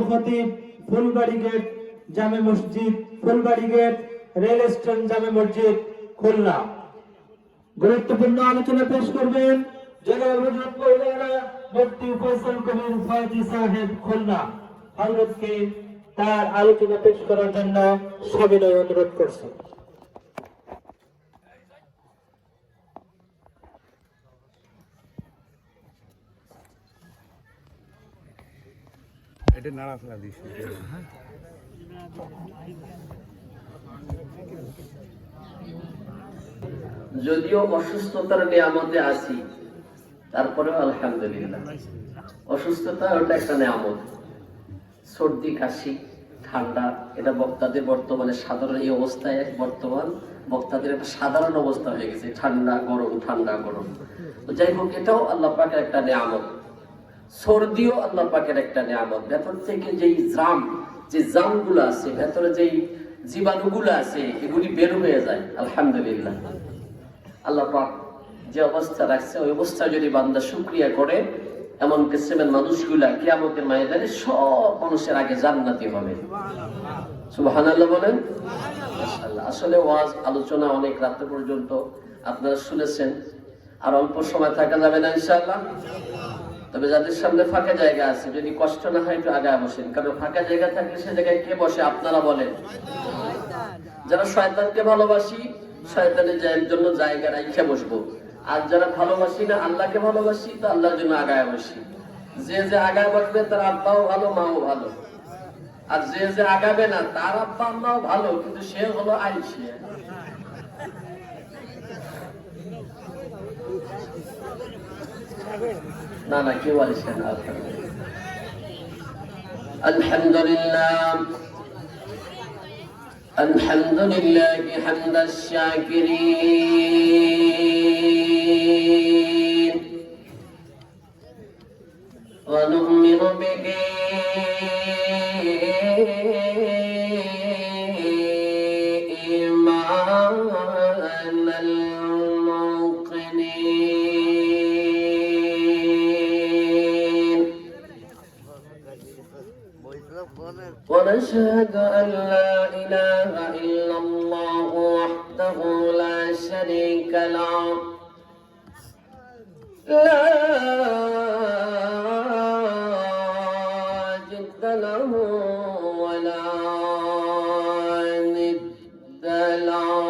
খতিব, ফুলবাড়ি গেট জামে মসজিদ, ফুলবাড়ি গেট রেল স্টেশন জামে মসজিদ, খুলনা। গুরুত্বপূর্ণ আলোচনা পেশ করবেন জনাব হযরত মাওলানা মুফতি ফয়সাল কবির ফায়জি সাহেব, খুলনা। হযরতকে তার আলোচনা পেশ করার জন্য সবিনয় অনুরোধ করছি। এটা নাড়া ফেলা দিস। যদিও অসুস্থতার নিয়ামতে আছি, তারপরেও আলহামদুলিল্লাহ। অসুস্থতা ওটা একটা নিয়ামত। সর্দি কাশি ঠান্ডা, এটা বক্তাদের বর্তমানে সাধারণ এই অবস্থায়, বর্তমান বক্তাদের একটা সাধারণ অবস্থা হয়ে গেছে, ঠান্ডা গরম ঠান্ডা গরম। তো যাই হোক, এটাও আল্লাহ পাকের একটা নিয়ামত। সর্দিও আল্লাহ পাকের একটা নিয়ামত। ভেতর থেকে যে জামগুলো আছে, ভেতরে যেই জীবাণুগুলো আছে, এগুলি বের হয়ে যায় আলহামদুলিল্লাহ। আল্লাহ পাক যে অবস্থা রাখছে, ওই অবস্থা যদি বান্দা শুকরিয়া করে, এমন কিসমের মানুষগুলা কিয়ামতের ময়দানে সব মানুষের আগে জান্নাতি হবে। সুবহানাল্লাহ বলেন। মাশাআল্লাহ। আসলে ওয়াজ আলোচনা অনেক রাত পর্যন্ত আপনারা শুনেছেন, আর অল্প সময় থাকা যাবে না ইনশাআল্লাহ। তবে যাদের সামনে ফাঁকা জায়গা আছে, যদি কষ্ট না হয় একটু আগায় বসেন, কারণ ফাঁকা জায়গা থাকলে সে জায়গায় কে বসে আপনারা বলেন? যারা শয়তানকে ভালোবাসি, শয়তানের জন্য জায়গা রাইখা বসবো। আর যারা ভালোবাসি না, আল্লাহকে ভালোবাসি, তো আল্লাহর জন্য আগায় বসি। যে আগায় বসবে তার আব্বাও ভালো, মাও ভালো। আর যে আগাবে না, তার আব্বা আম্মাও ভালো, কিন্তু সে হলো আইসিয়া। না কেউ আইসিয়া না। আলহামদুলিল্লাহ আলহামদুলিল্লাহ হামদাশ শাকিরিন ওয়া নু'মিনু বিহি ঈমানাল মুকিনিন ونشهد أن لا إله إلا الله وحده لا شريك له لا جد له ولا ند له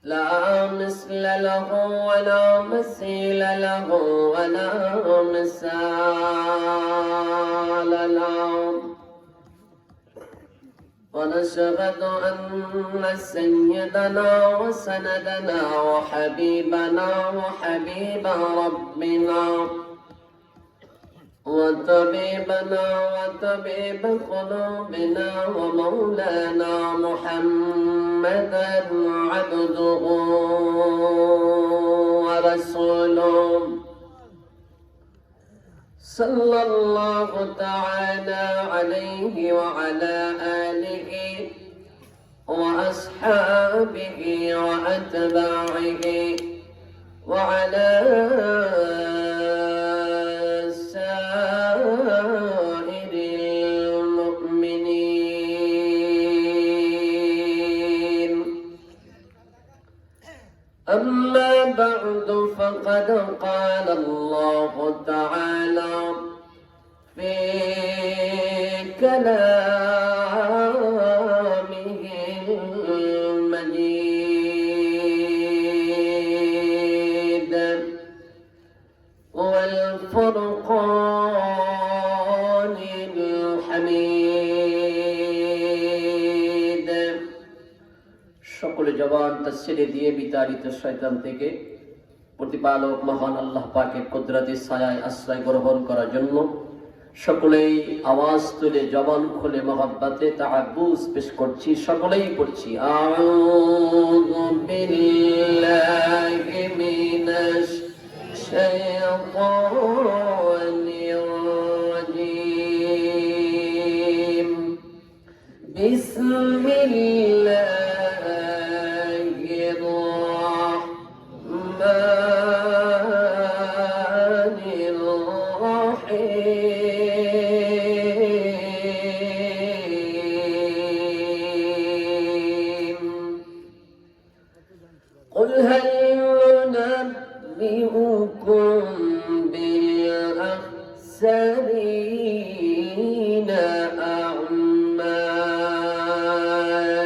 لا مثل له ولا مثيل له ولا مثال له ونشهد أن سيدنا وسندنا وحبيبنا وحبيب ربنا وطبيبنا وطبيب قلوبنا ومولانا محمدا عبده ورسوله صلى الله تعالى عليه وعلى آله وأصحابه وأتباعه وعلى سائر المؤمنين. أما بعد، فقد قال الله تعالى في كلامه المجيد والفرقان الحميد। সকলে জবান তাসসিরে দিয়ে বিতাড়িত শয়তান থেকে প্রতিপালক মহান আল্লাহ পাকের কুদরতি ছায়ায় আশ্রয় গ্রহণ করার জন্য সকলেই আওয়াজ তুলে জবান খুলে মহব্বতে তাআব্বুস পেশ করছি, সকলেই পড়ছি আউযু বিল্লাহি মিনাশ শাইতানির রাজীম। বিসমিল্লাহির রাহমানির রাহিম। الأخسرين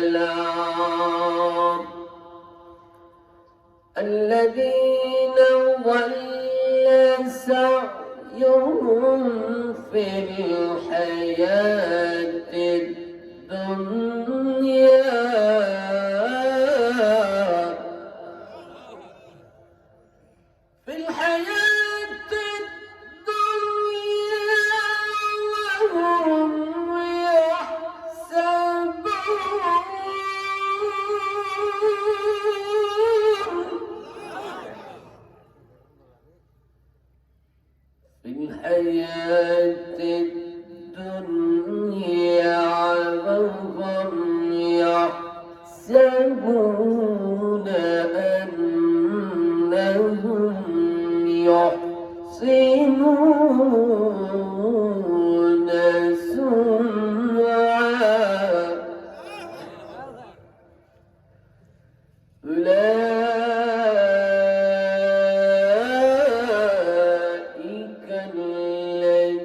أعمالا الذين ضل سعيهم في الحياة الدنيا وهم يحسبون في الحياة الدنيا وهم يحسبون أنهم يحسنون صنعا أولئك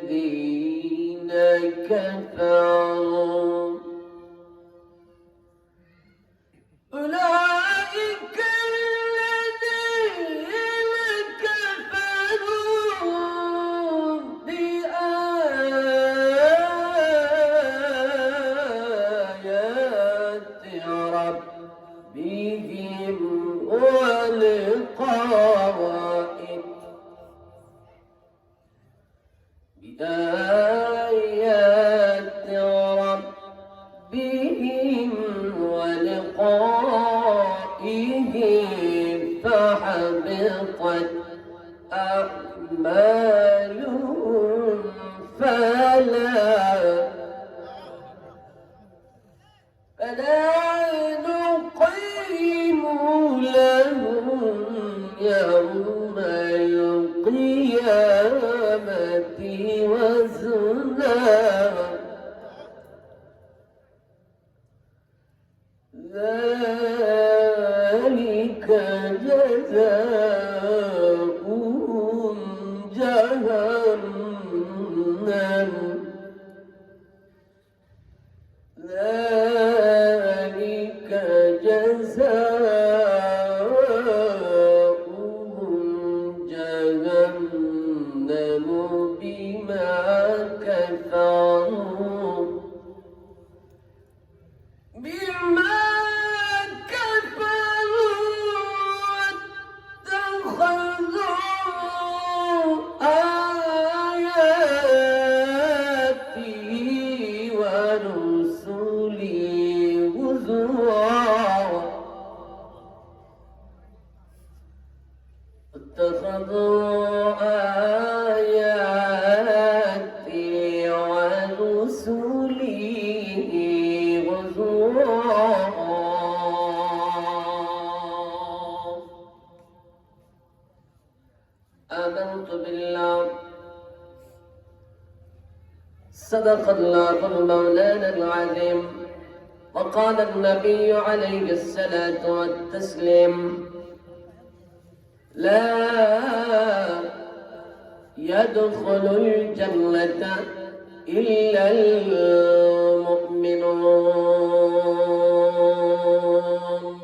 الذين كفروا أولئك الذين كفروا بآيات ربهم ولقائه بآيات ربهم ولقائه فحبطت أعمالهم فلا نقيم لهم يوم القيامة وزنا ذلك جزاؤهم جهنم ذلك جزاؤهم جهنم بما كفروا آياتي ورسلي هزوا اتخذوا آياتي ورسلي هزوا آمنت بالله صدق الله مولانا العظيم وقال النبي عليه الصلاة والتسليم لا يدخل الجنة إلا المؤمنون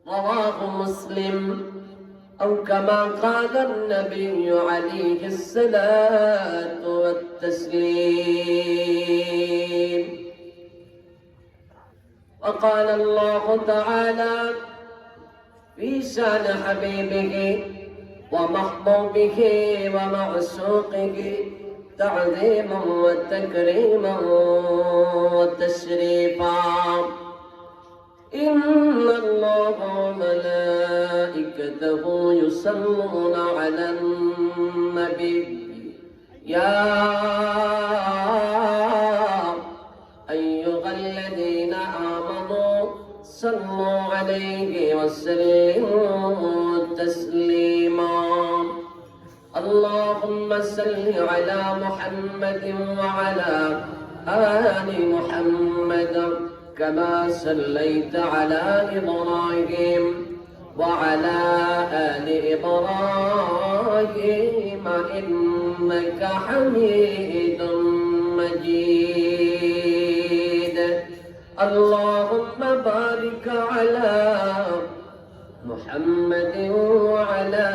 رواه مسلم أو كما قال النبي عليه الصلاة والتسليم وقال الله تعالى في شان حبيبه ومحبوبه ومعشوقه تعظيما وتكريما وتشريفا إن الله وملائكته يصلون على النبي يا أيها الذين آمنوا صلوا عليه وسلموا تسليما اللهم صل على محمد وعلى آل محمد كما صليت على إبراهيم وعلى آل إبراهيم إنك إنك حميد مجيد اللهم بارك على محمد وعلى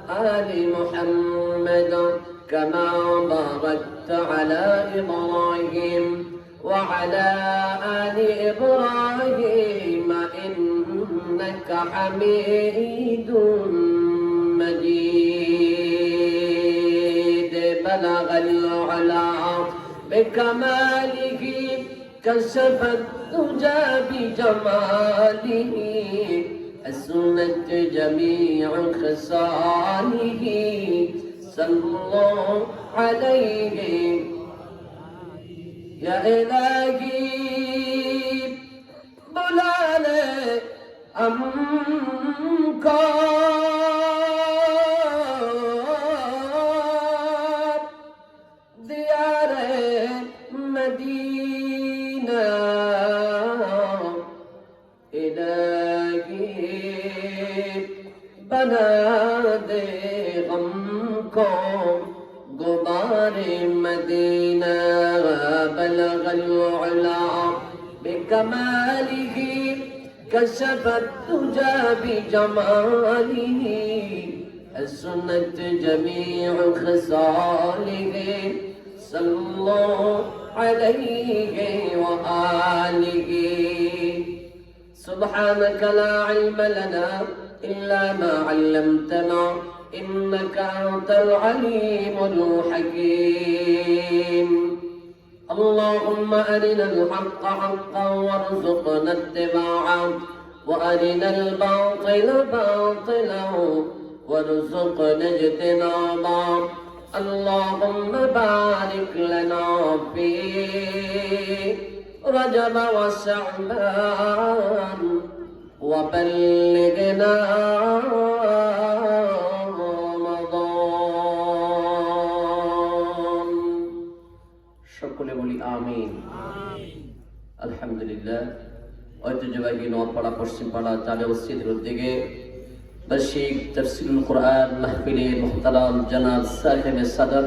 آل محمد كما باركت على إبراهيم وعلى آل إبراهيم إنك حميد مجيد بلغ العلا بكماله كشف الدجى بجماله أسنت جميع خصاله صلى الله عليه يا إلهي بلاله أمكار ديار مدينة إلهي بنا دے غم کو غبار مدینہ بلغ العلا بکمالہ كشف الدجى بجماله حسنت جميع خصاله صلى الله عليه وآله سبحانك لا علم لنا إلا ما علمتنا إنك أنت العليم الحكيم اللهم أرنا الحق حقا وارزقنا اتباعه وأرنا الباطل باطلا وارزقنا اجتنابه اللهم بارك لنا في رجب وشعبان وبلغنا رمضان সকলে বলি আমিন আলহামদুলিল্লাহ ঐতিহ্যবাহী নোয়াপাড়া পশ্চিমপাড়া জামে মসজিদের উদ্যোগে বার্ষিক তাফসীরুল কোরআন মাহফিলের মুহতারাম জনাব সাহেবে সদর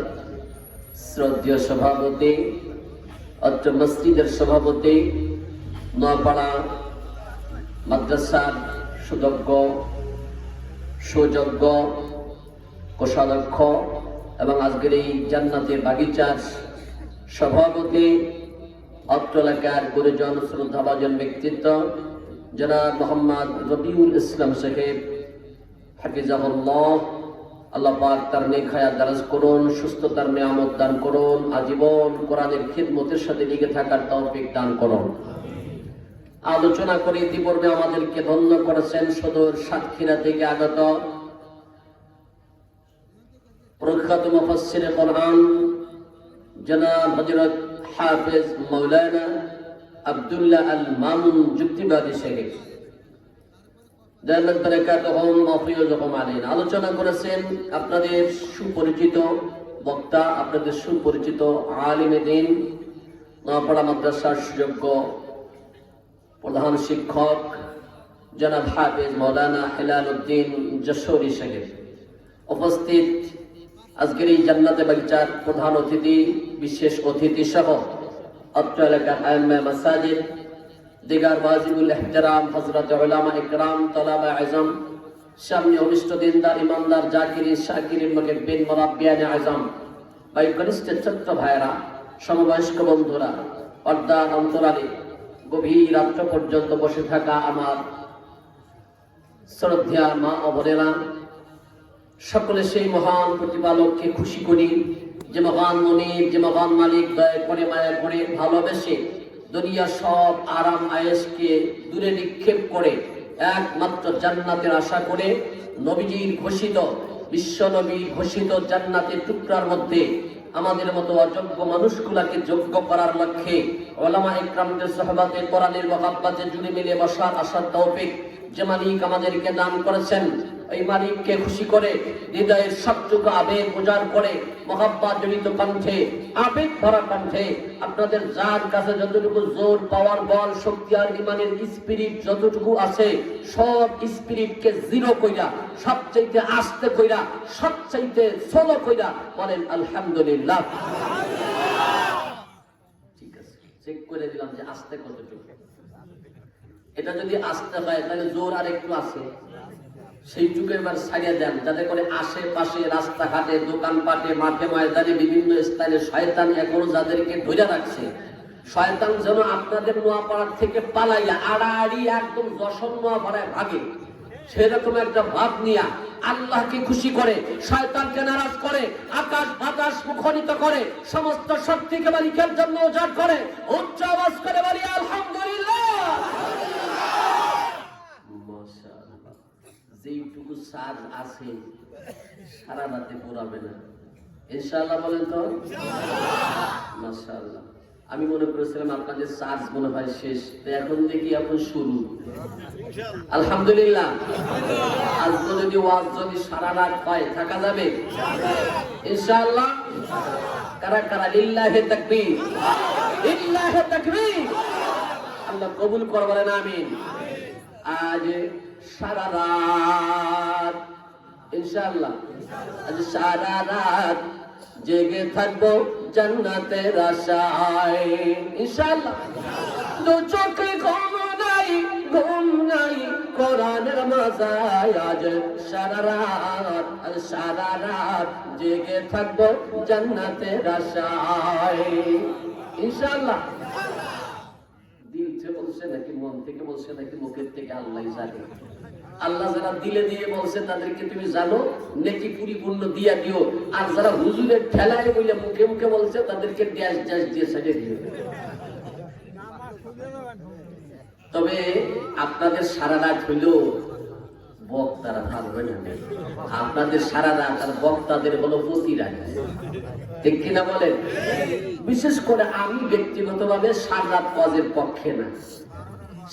শ্রদ্ধেয় সভাপতি অত্র মসজিদের সভাপতি নোয়াপাড়া মাদ্রাসার সুযোগ্য কোষাধ্যক্ষ এবং আজকের এই জান্নাতের বাগিচার সভাপতি অত্র এলাকার গুরুজন শ্রদ্ধাভাজন ব্যক্তিত্ব জনাব মোহাম্মদ রবিউল ইসলাম সাহেব হাফিজাহুল্লাহ আল্লাহ পাক তার নেক হায়াত দারাজ করুন, সুস্থতার নিয়ামত দান করুন, আজীবন কোরআনের খিদমতের সাথে লেগে থাকার তৌফিক দান করুন। আলোচনা করে ইতিপূর্বে আমাদেরকে ধন্য করেছেন সুদূর সাতক্ষীরা থেকে আগত প্রখ্যাত মুফাসসিরে কোরআন জনাব হযরত হাফেজ মাওলানা আব্দুল্লাহ আল মামুন যুক্তিবাদী সাহেব দামাত বারাকাতুহুম ওয়া ফিয়ুজুহুম আলাইহিন আলোচনা করেছেন আপনাদের সুপরিচিত বক্তা, আপনাদের সুপরিচিত আলিমে দ্বীন, নোয়াপাড়া মাদ্রাসার সুযোগ্য প্রধান শিক্ষক জনাব হাফেজ মাওলানা হেলাল উদ্দিন যশোরী সাহেব। উপস্থিত আজকের এই জান্নাতে বাগিচার প্রধান অতিথি, বিশেষ অতিথি সহ অত্র এলাকার আইম্মা মাসাজিদ, দিগার ওয়াজিবুল ইহতিরাম হযরত উলামা ইকরাম, তালাবা আযম, সামনে অনুষ্ঠ দিনদার ইমানদার জাকিরিন শাকিরিন মুহিব্বিন মুরাব্বিয়ানে আযম, ভাই কনিষ্ঠ ছোট্ট ভাইরা, সমবয়স্ক বন্ধুরা, পর্দার অন্তরালে গভীর রাত্র পর্যন্ত বসে থাকা আমার শ্রদ্ধা মা ও বোনেরা, সকলে সেই মহান প্রতিপালককে খুশি করি যে মহান মনিব, যে মহান মালিক দয়া করে মায়া করে ভালোবেসে দুনিয়ার সব আরাম আয়েশকে দূরে নিক্ষেপ করে একমাত্র জান্নাতের আশা করে নবীজির ঘোষিত, বিশ্ব নবীর ঘোষিত জান্নাতের টুকরার মধ্যে আমাদের মতো অযোগ্য মানুষগুলাকে যোগ্য করার লক্ষ্যে উলামা ইকরামদের সুহবাতে কোরআনের মহাব্বতে জুড়ে মিলে বসার আশার তৌফিক যে মালিক আমাদেরকে দান করেছেন, এই মালিককে খুশি করে হৃদয়ের সবটুকু আবেগ উজাড় করে মহাব্বত জড়িত কণ্ঠে আবেগ ভরা কণ্ঠে আপনাদের যার কাছে যতটুকু জোর পাওয়ার বল শক্তি আর ইমানের স্পিরিট যতটুকু আছে সব স্পিরিটকে জিরো কইরা সবচাইতে আস্তে কইরা সবচাইতে সোলো কইরা বলেন আলহামদুলিল্লাহ। ঠিক আছে, চেক করে দিলাম যে আস্তে কতটুকু। এটা যদি আস্তে হয় তাহলে জোর আর একটু আছে, সেইটুকু এবার ছাড়িয়ে দেন, যাতে করে আশেপাশে রাস্তাঘাটে দোকানপাটে মাঠে ময়দানে বিভিন্ন স্থানে শয়তান এখনো যাদেরকে ধরে রাখছে, শয়তান যেন আপনাদের নোয়াপাড়ার থেকে পালাইয়া আড়াআড়ি একদম যশোর নোয়াপাড়ায় ভাগে, সেরকম একটা ভাব নিয়া আল্লাহকে খুশি করে শয়তানকে নারাজ করে আকাশ বাতাস মুখরিত করে সমস্ত শক্তিকে মালিকের জন্য উজাড় করে উচ্চ আওয়াজ করে বলি আলহামদুলিল্লাহ। মাশাআল্লাহ, যেইটুকু সাজ আছে সারা রাতে পোড়াবে না ইনশাআল্লাহ, বলেন তো মাশাআল্লাহ। আমি মনে করেছিলাম আপনাদের চার্জ মনে হয় শেষ, এখন দেখি এখন শুরু। আলহামদুলিল্লাহ, আজ যদি ওয়াজ যদি সারা রাত হয় থাকা যাবে ইনশাআল্লাহ। কারা কারা লিল্লাহি তাকবীর, লিল্লাহি তাকবীর, আল্লাহ কবুল করে বলেন আমিন। আজ সারা রাত ইনশাআল্লাহ, আজ সারা রাত জেগে থাকবো জান্নাতের আশায় ইনশাআল্লাহ। দু চোখে ঘুম নাই কোরআনের মজায়, আজ সারা রাত জেগে থাকবো জান্নাতের আশায় ইনশাআল্লাহ। দিল থেকে বলছে নাকি মন থেকে বলছে নাকি মুখের থেকে আল্লাহ জানে। আল্লাহ যারা দিলে দিয়ে বলছে তাদেরকে তুমি জানো নেকি পরিপূর্ণ দিয়া দিও, আর যারা হুজুরের ঠেলায় বলে মুখে মুখে বলছে তাদেরকে ড্যাশ ড্যাশ দিয়ে সাইডে দিও। তবে আপনাদের সারা রাত হইল বক্তারা থাকবে না, আপনাদের সারা রাত আর বক্তাদের হলো প্রতি রাত, ঠিক কিনা বলেন? বিশেষ করে আমি ব্যক্তিগতভাবে সারা রাত ওয়াজের পক্ষে না।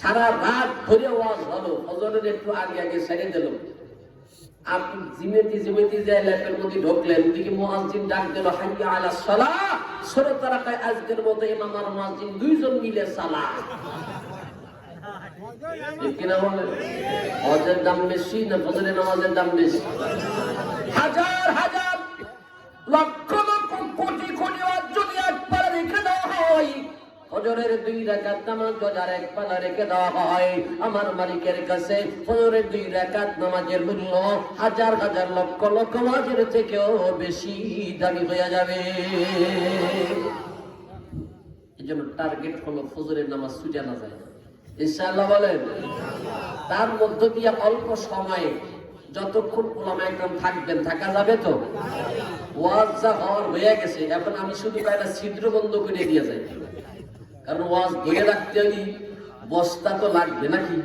সারা রাত ধরে ওয়াজ হলো, ফজরের একটু আগে আগে ছেড়ে দিল, আপনি জিমেতি যে ল্যাপের মধ্যে ঢুকলেন, দিকে মুয়াজ্জিন ডাক দিল হাইয়া আলাস সালাহ, সূরা তারাকায় আজকের মতো ইমাম আর মুয়াজ্জিন দুইজন মিলে সালাহ, ঠিক কিনা বলেন? ওয়াজের দাম বেশি না ফজরের নামাজের দাম বেশি? হাজার হাজার লক্ষ লক্ষ কোটি কোটি ওয়াজ যদি একবার রেখে দেওয়া হয়, ফজরের 2 রাকাত নামাজ রোজার এক পালা রেখে দেওয়া হয়, আমার মালিকের কাছে ফজরের 2 রাকাত নামাজের মূল্য হাজার হাজার লক্ষ লক্ষ ওয়াজের থেকেও বেশি দামি হয়ে যাবে। এজন্য টার্গেট হলো ফজরের নামাজ ছুটে না যায় ইনশাআল্লাহ, বলেন। তার মধ্য দিয়ে অল্প সময়ে যতক্ষণ ওলামা একদম থাকবেন থাকা যাবে তো। ওয়াজ যা হওয়ার হয়ে গেছে, এখন আমি শুধু কয়টা ছিদ্র বন্ধ করে দিয়ে যাই, কারণ ওয়াজ ধরে রাখতে হলে বস্তা তো লাগবে নাকি?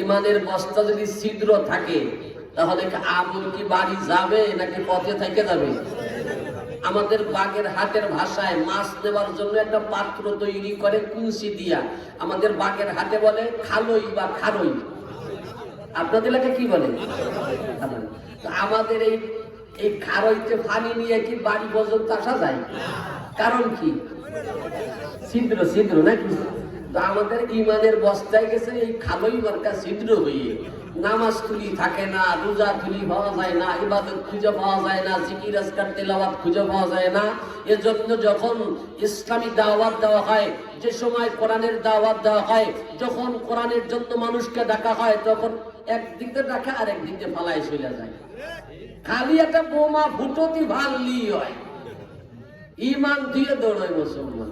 ইমানের বস্তা যদি ছিদ্র থাকে তাহলে আমল কি বাড়ি যাবে নাকি পথে থেকে যাবে? আমাদের বাগের হাটের ভাষায় মাছ নেবার জন্য একটা পাত্র তৈরি করে কুঞ্চি দিয়া, আমাদের বাগের হাটে বলে খালই বা খারই, আপনাদের এলাকায় কি বলে? আমাদের এই খারইতে পানি নিয়ে কি বাড়ি পর্যন্ত আসা যায়? কারণ কি? ছিদ্র ছিদ্র নাকি? তো আমাদের ইমানের বস্তায় গেছে এই খালই মার্কা ছিদ্র হয়ে, নামাজ তুলি থাকে না, রোজা তুলি পাওয়া যায় না, ইবাদত খুঁজে পাওয়া যায় না, জিকির আজকার তেলাওয়াত খুঁজে পাওয়া যায় না। এজন্য যখন ইসলামী দাওয়াত দেওয়া হয়, যে সময় কোরআনের দাওয়াত দেওয়া হয়, যখন কোরআনের জন্য মানুষকে ডাকা হয়, তখন একদিক দিয়ে ডাকা আর একদিক দিয়ে ফালাই চলে যায়। খালি একটা বোমা ফুটতি ভাললি হয়, ইমান দিয়ে দৌড়ায় মুসলমান,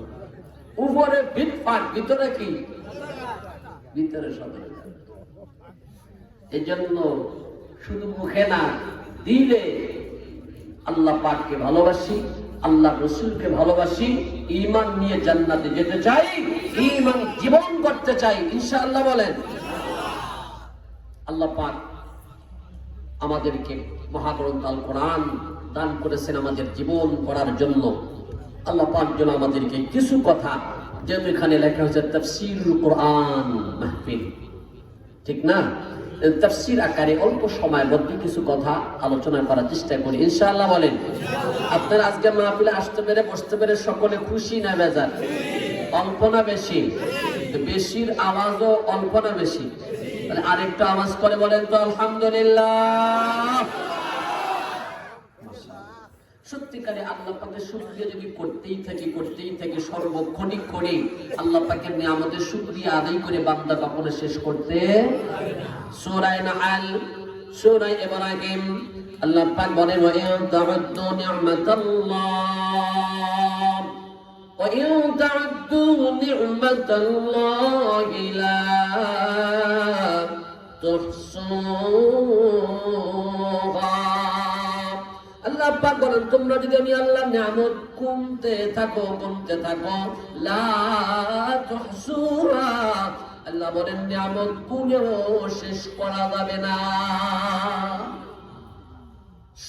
উপরে ফিটফাট, ভিতরে কি? ভিতরে সবাই। এজন্য শুধু মুখে না, দিলে আল্লাহ পাককে ভালোবাসি, আল্লাহ রসুলকে ভালোবাসি, ঈমান নিয়ে জান্নাতে যেতে চাই, ঈমান জীবন করতে চাই ইনশাআল্লাহ, বলেন। আল্লাহ পাক আমাদেরকে মহাগ্রন্থ আল কোরআন দান করেছেন আমাদের জীবন করার জন্য। আল্লাহ পাক যেন আমাদেরকে কিছু কথা, যেহেতু এখানে লেখা হয়েছে তাফসীরুল কোরআন মাহফিল, ঠিক না? তাফসীর আকারে অল্প সময়ের মধ্যে কিছু কথা আলোচনা করার চেষ্টা করি ইনশাআল্লাহ। বলেন আপনারা আজকে মাহফিলে আসতে পেরে বসতে পেরে সকলে খুশি না বেজার? অল্প না বেশি? বেশির আওয়াজও অল্প না বেশি? তাহলে আরেকটু আওয়াজ করে বলেন তো আলহামদুলিল্লাহ। সত্যিকারে আল্লাহ পাকের শুকরিয়া যদি করতেই থাকি সর্বক্ষণিক করি, আল্লাহ পাকের নিয়ামতের শুকরিয়া আদায় করে বান্দা কখনো শেষ করতে। সূরা নাহল, সূরা ইব্রাহিম আল্লাহ পাক বলেন ওয়া ইন তা'উদ্দু নি'মাতাল্লাহ ওয়া ইন তা'উদ্দু নি'মাতাল্লাহি লা তুহসুহা। আল্লাহ পাক বলেন তোমরা যদি আমি আল্লাহর নিয়ামত গুনতে থাকো লা তুহসুহা, আল্লাহ বলেন নিয়ামত গুনেও শেষ করা যাবে না।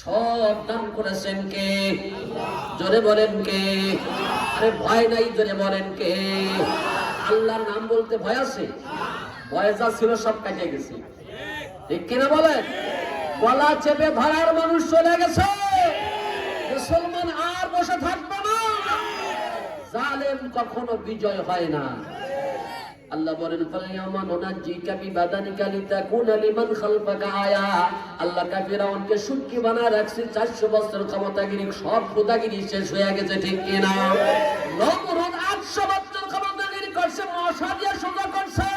সব দান করেছেন কে? জোরে বলেন কে? আরে ভয় নাই, জোরে বলেন কে? আল্লাহর নাম বলতে ভয় আছে? ভয় যা ছিল সব কাটিয়ে গেছে, ঠিক কিনা বলেন? গলা চেপে ধরার মানুষ চলে গেছে, মুসলমান আর বসে থাকবে না। জালেম কখনো বিজয় হয় না। আল্লাহ বলেন ফালইয়াউমা নুনাজ্জিকা বিবাদানিকা লিতাকুনা লিমান খালফাকা আয়া। আল্লাহ ফিরআউনকে সুটকি বানায় রাখছে, 400 বছর ক্ষমতাগিরি, সব খোদাগিরি শেষ হয়ে গেছে, ঠিক কিনা? নমরুদ 800 বছর ক্ষমতাগিরি করছে, মশা দিয়ে সোজা করছে।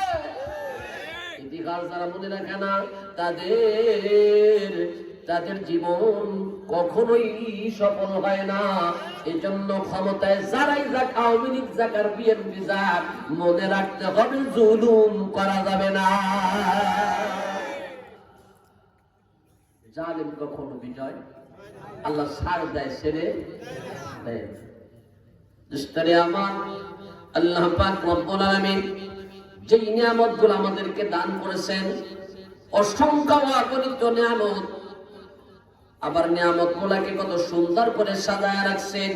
ইতিহাস যারা মনে রাখে না তাদের জীবন কখনোই সফল হয় না। এজন্য ক্ষমতায় যারাই যাক, আওয়ামী লীগ যাক আর বিএনপি যাক, মনে রাখতে হবে জুলুম করা যাবে না। জালেম কখনো বিজয় আল্লাহ ছাড় দেয়, ছেড়ে দেয়। দোস্তরে আমার, আল্লাহ পাক রব্বুল আলামিন যে নিয়ামতগুলো আমাদেরকে দান করেছেন, অসংখ্য অগণিত নিয়ামত, আবার নিয়ামত গুলাকে কত সুন্দর করে সাজায় রাখছেন।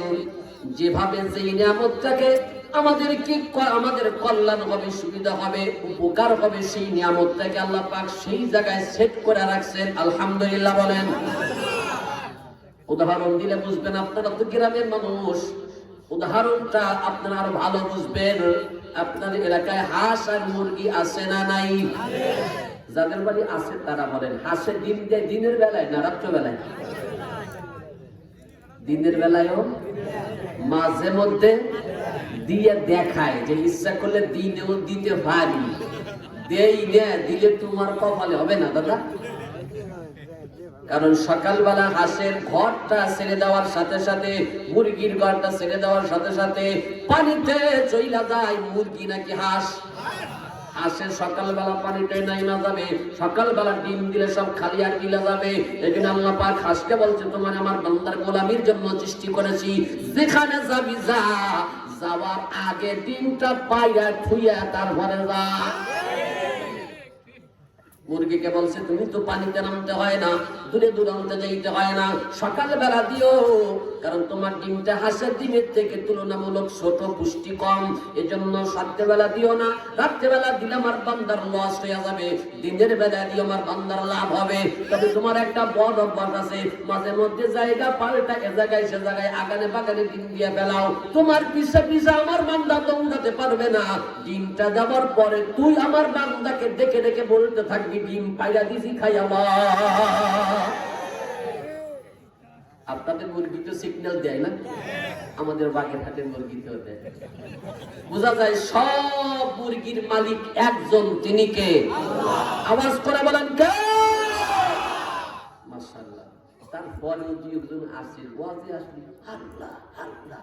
যেভাবে যে নিয়ামতটাকে আমাদের কল্যাণ হবে, সুবিধা হবে, উপকার হবে, সেই নিয়ামতটাকে আল্লাহ পাক সেই জায়গায় সেট করে রাখছেন। আলহামদুলিল্লাহ বলেন। উদাহরণ দিলে বুঝবেন, আপনারা তো গ্রামের মানুষ, উদাহরণটা আপনারা আরো ভালো বুঝবেন। আপনার এলাকায় হাঁস আর মুরগি আছে না নাই? যাদের বাড়ি আছে তারা বলেন হাঁসের ডিম দেয় দিনের বেলায় না রাত্র বেলায়? দিনের বেলায়ও মাঝে মধ্যে দিয়ে দেখায় যে ইচ্ছা করলে দিনেও দিতে পারি। দেই না, দিলে তোমার কপালে হবে না দাদা। কারণ সকালবেলা হাঁসের ঘরটা ছেড়ে দেওয়ার সাথে সাথে, মুরগির ঘরটা ছেড়ে দেওয়ার সাথে সাথে পানিতে চইলা যায় মুরগি নাকি হাঁস? হাঁসের সকালবেলা পানিতে নাইমা যাবে, সকালবেলা ডিম দিলে সব খালি আর গিলা যাবে। এজন্য আল্লাহ পাক হাঁসকে বলছে তোমার আমার বান্দার গোলামির জন্য সৃষ্টি করেছি, যেখানে যাবি যা, যাওয়ার আগে ডিমটা পাইয়া থুইয়া তারপরে যা। মুরগিকে বলছে তুমি তো পানিতে নামতে হয় না, দূরে দূরান্তে যাইতে হয় না, সকালবেলা দিও, কারণ তোমার ডিমটা হাঁসের ডিমের থেকে তুলনামূলক ছোট, পুষ্টি কম, এজন্য রাত্রেবেলা দিও না। রাত্রেবেলা দিলে আমার বান্দার লস হয়ে যাবে, দিনের বেলা দিও আমার বান্দার লাভ হবে। তবে তোমার একটা বড় অভ্যাস আছে, মাঝে মধ্যে জায়গা পাল্টা এ জায়গায় সে জায়গায় আগানে বাগানে ডিম দিয়ে ফেলাও। তোমার পিছে পিছে আমার বান্দা দৌড়াতে পারবে না। ডিমটা দেওয়ার পরে তুই আমার বান্দাকে দেখে দেখে বলতে থাকবি ডিম পাইরা দিছি খাই আমার। আপনাদের মুরগি তো সিগন্যাল দেয় না, আমাদের বাগেরহাটের মুরগিতেও দেয়। বোঝা যায় সব মুরগির মালিক একজন, তিনি কে? আওয়াজ করে বলেন কে? মাশাআল্লাহ। তারপরে দুইজন আসেন, ওয়াজে আসলে আল্লাহ আল্লাহ।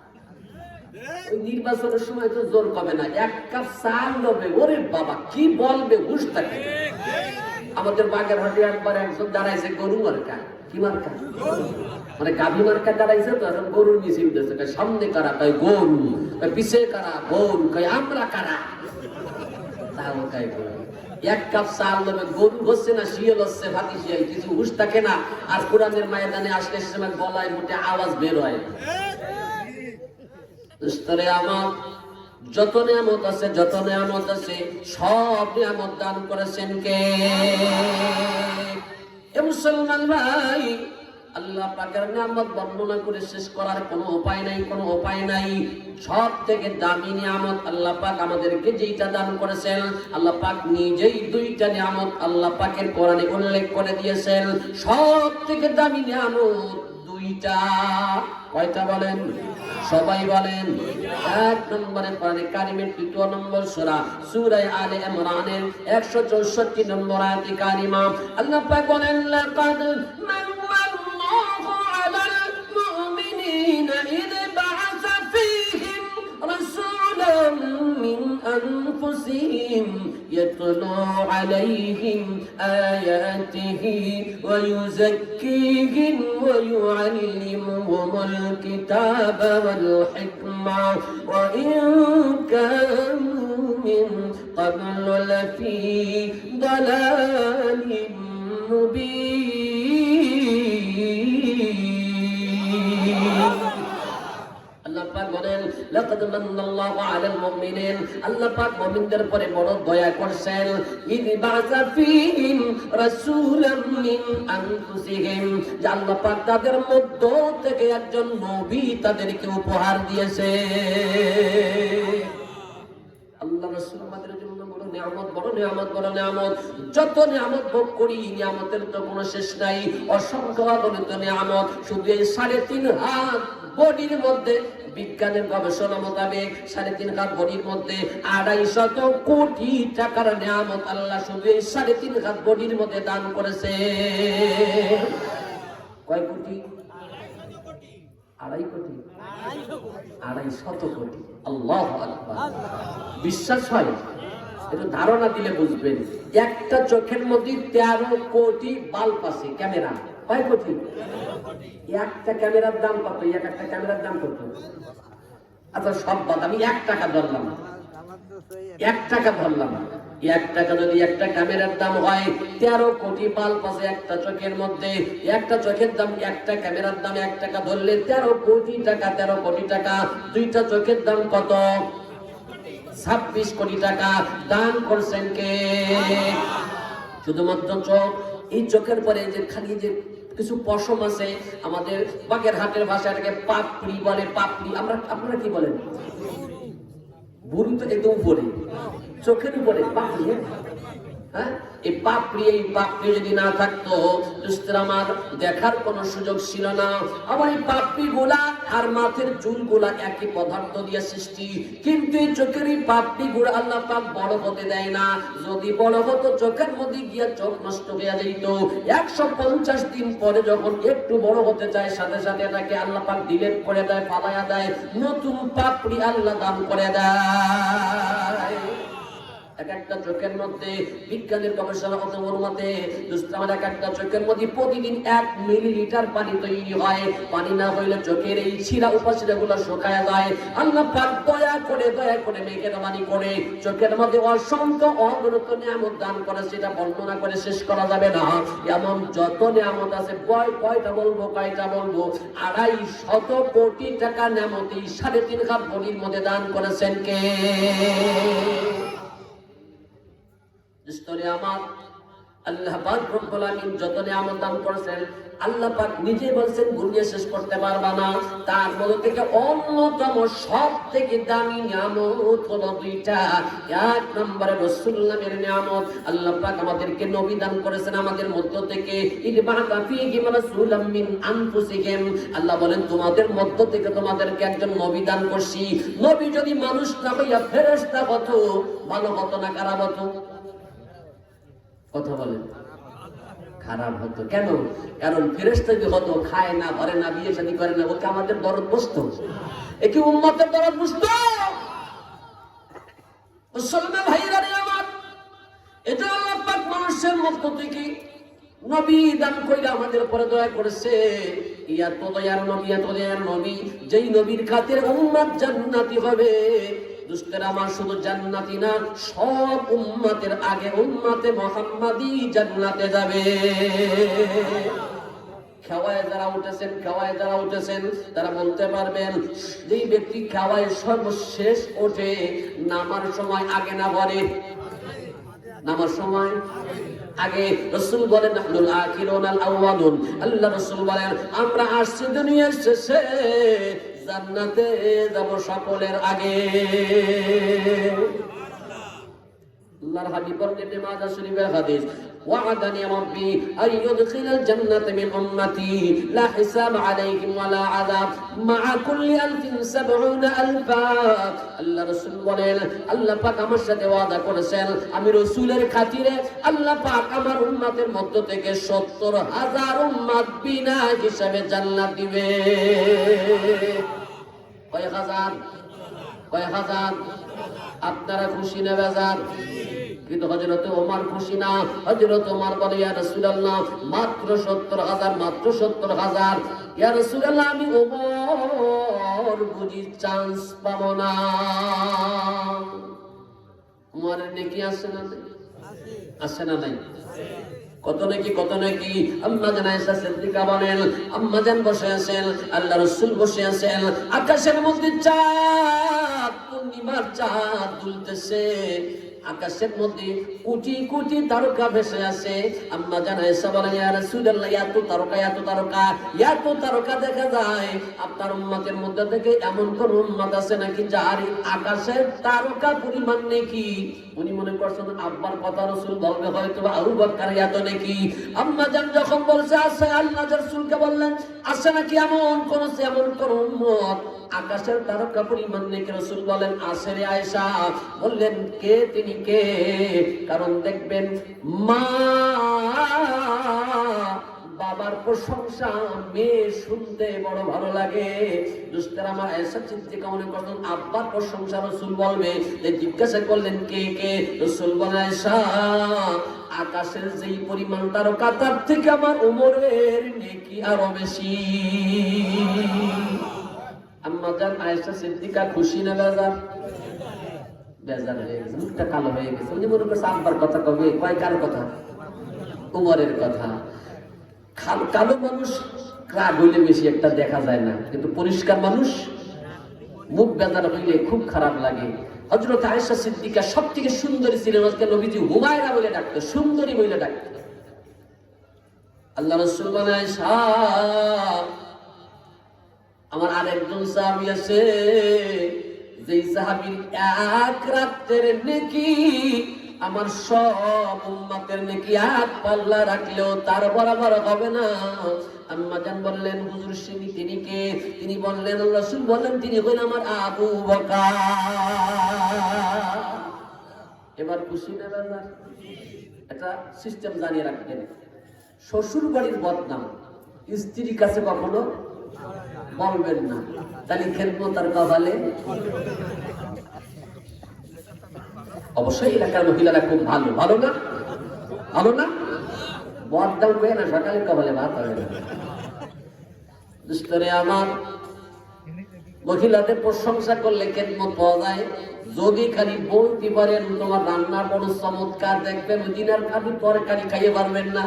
ওই নির্বাচনের সময় তো জোর কমে না, এক কাপ চাল নেবে, ওরে বাবা কি বলবে হুঁশ থাকে। আমাদের বাগেরহাটে একবার একজন দাঁড়াইছে গরু মার্কা। কি মার্কা? মানে গাভী মার্কা দাঁড়াইছে তো, এখন গরুর মিছিল দিয়েছে। সামনে কারা? কয় গরু। পিছে কারা? গরু। কয় আমরা কারা? তাও কয় গরু। এক কাপ চাল নেবে, গরু হচ্ছে না শিয়াল হচ্ছে, ভাতি শিয়াল, কিছু হুঁশ থাকে না। আর কোরআনের ময়দানে আসলে সময় গলায় মুঠে আওয়াজ বের হয়। আমার যত নিয়ামত আছে, যত নিয়ামত আছে, সব নিয়ামত দান করেছেন কে? এ মুসলমান ভাই, আল্লাহ পাকের নিয়ামত বর্ণনা করে শেষ করার কোনো উপায় নাই, কোনো উপায় নাই। সব থেকে দামি নিয়ামত আল্লাহ পাক আমাদেরকে যেটা দান করেছেন, আল্লাহ পাক নিজেই দুইটা নিয়ামত আল্লাহ পাকের কোরআনে উল্লেখ করে দিয়েছেন। সব থেকে দামি নিয়ামত দুইটা। কয়টা বলেন? সবাই বলেন। এক নম্বরে কোরআনে কারিমের ২ নম্বর সূরা সূরা আলে ইমরানের ১৬৪ নম্বর আয়াতে কারিমা আল্লাহ পাক বলেন, লাকাদ মান্নাল্লাহু আলাল মুমিনিনা ইয বা'আসা ফীহিম রাসূলান মিন আনফুসিহিম ইয়াতলু আলাইহিম আয়াতিহি ওয়া ইউযাক্কিহিম ওয়া ইউআল্লিমুহুমুল কিতাবা ওয়াল হিকমা ওয়া ইন কানু মিন ক্বাবলু লাফী দালালিম মুবিন। আল্লাহ পাক বলেন, লাকাদ মান্নাল্লাহু আলাল মুমিনিন, আল্লাহ পাক মুমিনদের পরে বড় দয়া করেছেন। ইয বা'সা ফীহিম রাসূলাম মিন আনফুসিহিম, যে আল্লাহ পাক তাদের মধ্য থেকে একজন নবী তাদেরকে উপহার দিয়েছে। আল্লাহ রাসূল আমাদের জন্য বড় নিয়ামত, বড় নিয়ামত, বড় নিয়ামত। যত নিয়ামত ভোগ করি, নিয়ামতের তো কোনো শেষ নাই। অসংখ্য অগণিত নিয়ামত। শুধু এই ৩.৫ হাত বডির মধ্যে, বিজ্ঞানের গবেষণা মোতাবেক ৩.৫ হাত বডির মধ্যে ২৫০ কোটি টাকার নিয়ামত আল্লাহ শুধু এই ৩.৫ হাত বডির মধ্যে দান করেছে। কয় কোটি? ২.৫ কোটি, ২৫০ কোটি। আল্লাহু আকবার। বিশ্বাস হয়? একটু ধারণা দিলে বুঝবেন। একটা চোখের মধ্যে ১৩ কোটি বাল্ব আছে, ক্যামেরা। কয় কোটি? একটা ক্যামেরার দাম কত? একটা ক্যামেরার দাম কত? আচ্ছা সব বাদ, আমি ১ টাকা ধরলাম, ১ টাকা ধরলাম। ১ টাকা যদি একটা ক্যামেরার দাম হয়, ১৩ কোটি বাল্ব আছে একটা চোখের মধ্যে। একটা চোখের দাম, একটা ক্যামেরার দাম ১ টাকা ধরলে ১৩ কোটি টাকা। ১৩ কোটি টাকা। দুইটা চোখের দাম কত? ২৬ কোটি টাকা। দান করছেন কে? শুধুমাত্র চোখ। এই চোখের পরে যে খালি যে কিছু পশম আছে, আমাদের বাগেরহাটের ভাষায় এটাকে পাপড়ি বলে। পাপড়ি, আপনারা কি বলেন? বুড়ি তো একদম উপরে, চোখের উপরে পাপড়ি। হ্যাঁ, এই পাপড়ি যদি না থাকতো, আমার দেখার কোনো সুযোগ ছিল না। আমার এই পাপড়ি গুলা আর মাথার চুল গুলা একই পদার্থ দিয়ে সৃষ্টি, কিন্তু এই চোখের এই পাপড়ি গুলা আল্লাহ পাক বড় হতে দেয় না। যদি বড় হতো, চোখের মধ্যে গিয়া চোখ নষ্ট হয়ে যেত। ১৫০ দিন পরে যখন একটু বড় হতে চায়, সাথে সাথে এটাকে আল্লাহ পাক ডিলিট করে দেয়, ফালাইয়া দেয়, নতুন পাপড়ি আল্লাহ দান করে দেয়। এক একটা চোখের মধ্যে বিজ্ঞানের গবেষণা অনুমতে আমার এক একটা চোখের মধ্যে প্রতিদিন ১ মিলিলিটার পানি তৈরি হয়। পানি না হইলে চোখের এই শিরা উপশিরা গুলো শুকায় যায়। আল্লাহ পাক দয়া করে মেহেরবানি করে চোখের মধ্যে অসংখ্য অগণিত নিয়ামত দান করে, সেটা বর্ণনা করে শেষ করা যাবে না। এমন যত নিয়ামত আছে, কয়টা বলবো? ২৫০ কোটি টাকা নিয়ামত এই ৩.৫ হাত বডির মধ্যে দান করেছেন কে? আমার আল্লাহ পাক রব্বুল আলামিন যত নিয়ামত দান করেছেন, আল্লাহ পাক নিজে বলছেন গুণিয়ে শেষ করতে পারবা না। তার মধ্যে থেকে অন্যতম সব থেকে দামি নিয়ামত হলো ২টা। ১ নম্বরে রাসূলুল্লাহর নিয়ামত। আল্লাহ পাক আমাদেরকে নবী দান করেছেন আমাদের মধ্য থেকে। ইদবাকা ফীহিম রাসূলাম মিন আনফুসিহিম, আল্লাহ বলেন তোমাদের মধ্য থেকে তোমাদেরকে একজন নবী দান করছি। নবী যদি মানুষ না হইয়া ফেরেশতা হতো, ভালো হতো না খারাপ হতো? কথা বলেন। খারাপ হতো। কেন? কারণ ফেরেশতা যদি হতো, খায় না, ঘরে না, বিয়ে শাদী করে না, ওকে আমাদের দরদ বসতো? একে উম্মতের দরদ বসতো? মুসলমান ভাইরা রে আমার, এটা আল্লাহ পাক মানুষের মধ্য থেকে নবী দান কইরা আমাদের উপরে দয়া করেছে। এত দয়ার নবী, যেই নবীর খাতিরে উম্মত জান্নাতি হবে। দুষ্টের আমার শুধু জান্নাতি না, সব উম্মতের আগে উম্মতে মুহাম্মাদি জান্নাতে যাবে। খাওয়ায় যারা উঠেছেন তারা বলতে পারবেন যেই ব্যক্তি খাওয়ায় সর্বশেষ ওঠে নামার সময় আগে না পরে? নামার সময় আগে। রাসূল বলেন নাহনুল আখিরুন আল আউয়ালুন, আল্লাহ রাসূল বলেন আমরা আসছি দুনিয়ার শেষে, জান্নাতে যাব সকলের আগে। আল্লাহর হাবিব বলেন ইবনে মাজাহ শরীফের হাদিস, ওয়া'আদানি রাব্বি আন ইউদখিলাল জান্নাতা মিন উম্মতি লা হিসাব আলাইহিম ওয়ালা আযাব মা'a কুল্লি আলফিন ৭০,০০০। আল্লাহ রাসূল বলেন আল্লাহ পাক আমার সাথে ওয়াদা করেছেন আমি রাসূলের খাতিরে আল্লাহ পাক আমার উম্মতের মধ্য থেকে ৭০,০০০ উম্মত বিনা হিসাবে জান্নাত দিবে। কয় হাজার? আপনারা খুশি না বেজার? কিন্তু হযরত ওমর খুশি না। হযরত ওমর বলে ইয়া রাসূলুল্লাহ মাত্র ৭০,০০০। ইয়া রাসূলুল্লাহ আমি ওমর বুঝি চান্স পাবো না। ওমরের নেকি আছে না নাই? আছে না নাই? কত নাকি আম্মা জান আয়েশা সিদ্দিকা বলেন আম্মা জান বসে আছেন, আল্লাহ রাসূল বসে আছেন, আকাশের মধ্যে চাঁদ, পূর্ণিমার চাঁদ দুলতেছে, আকাশের মধ্যে কোটি কোটি তারকা ভেসে আছে। আম্মা জান আয়েশা বলেন ইয়া রাসূলুল্লাহ এত তারকা দেখা যায়, আপনার উম্মতের মধ্যে থেকে এমন কোন উম্মত আছে নাকি যার আকাশের তারকা পরিমাণ নেকি? উনি মনে করছেন আব্বার কথা রাসূল বলবে হয়তো আবু বকর এত নেকি। আম্মা জান যখন বলছে আছে, আল্লাহ রাসূলকে বললেন আছে নাকি এমন কোন উম্মত আকাশের তারকা পরিমাণ নেকি? রাসূল বলেন আছে রে আয়েশা। বললেন কে তিনি? কে? কারণ দেখবেন মা বাবার প্রশংসা মেয়ে শুনতে বড় ভালো লাগে। দুস্তের আমার আয়েশা সিদ্দিকা মনে করতেন আব্বার প্রশংসা রাসূল বলবে, জিজ্ঞাসা করলেন কে? রাসূল বলেন আয়েশা আকাশের যেই পরিমাণ তারকা তার থেকে আমার ওমরের নেকি আরো বেশি। আম্মা জান আয়েশা সিদ্দিকা খুশি না বেজার? বেজার হয়ে গেছে, মুখটা কালো হয়ে গেছে। উনি মনে করছে আব্বার কথা কবে, কয় কার কথা? ওমরের কথা। কালো মানুষ রাগ হইলে বেশি একটা দেখা যায় না, কিন্তু পরিষ্কার মানুষ মুখ বেজার হইলে খুব খারাপ লাগে। হযরত আয়েশা সিদ্দিকা সবথেকে সুন্দরী ছিলেন, আজকে নবীজি হুমায়রা বলে ডাকতো, সুন্দরী বলে ডাকতো। আল্লাহ রাসূল বলেন আয়েশা আমার আরেকজন সাহাবী আছে, যেই সাহাবীর এক রাতের নেকি আমার সব উম্মতের নেকি এক পাল্লা রাখলেও তার বরাবর হবে না। আম্মা জান বললেন হুজুর তিনি কে? তিনি বললেন রাসূল বলেন তিনি হলেন আমার আবু বকর। এবার খুশি না বেজার? একটা সিস্টেম জানিয়ে রাখবেন, শ্বশুর বাড়ির বদনাম স্ত্রীর কাছে কখনো বলবেন না, তাহলে খেদমত আর কপালে। অবশ্যই এলাকার মহিলারা খুব ভালো না বদনাম করে না, সকালে কপালে ভাত হবে না। দুস্তরে আমার মহিলাদের প্রশংসা করলে খেদমত পাওয়া যায়। যদি খালি বলতে পারেন তোমার রান্না বড় চমৎকার, দেখবেন দিনের খালি তরকারি খাইয়ে পারবেন না।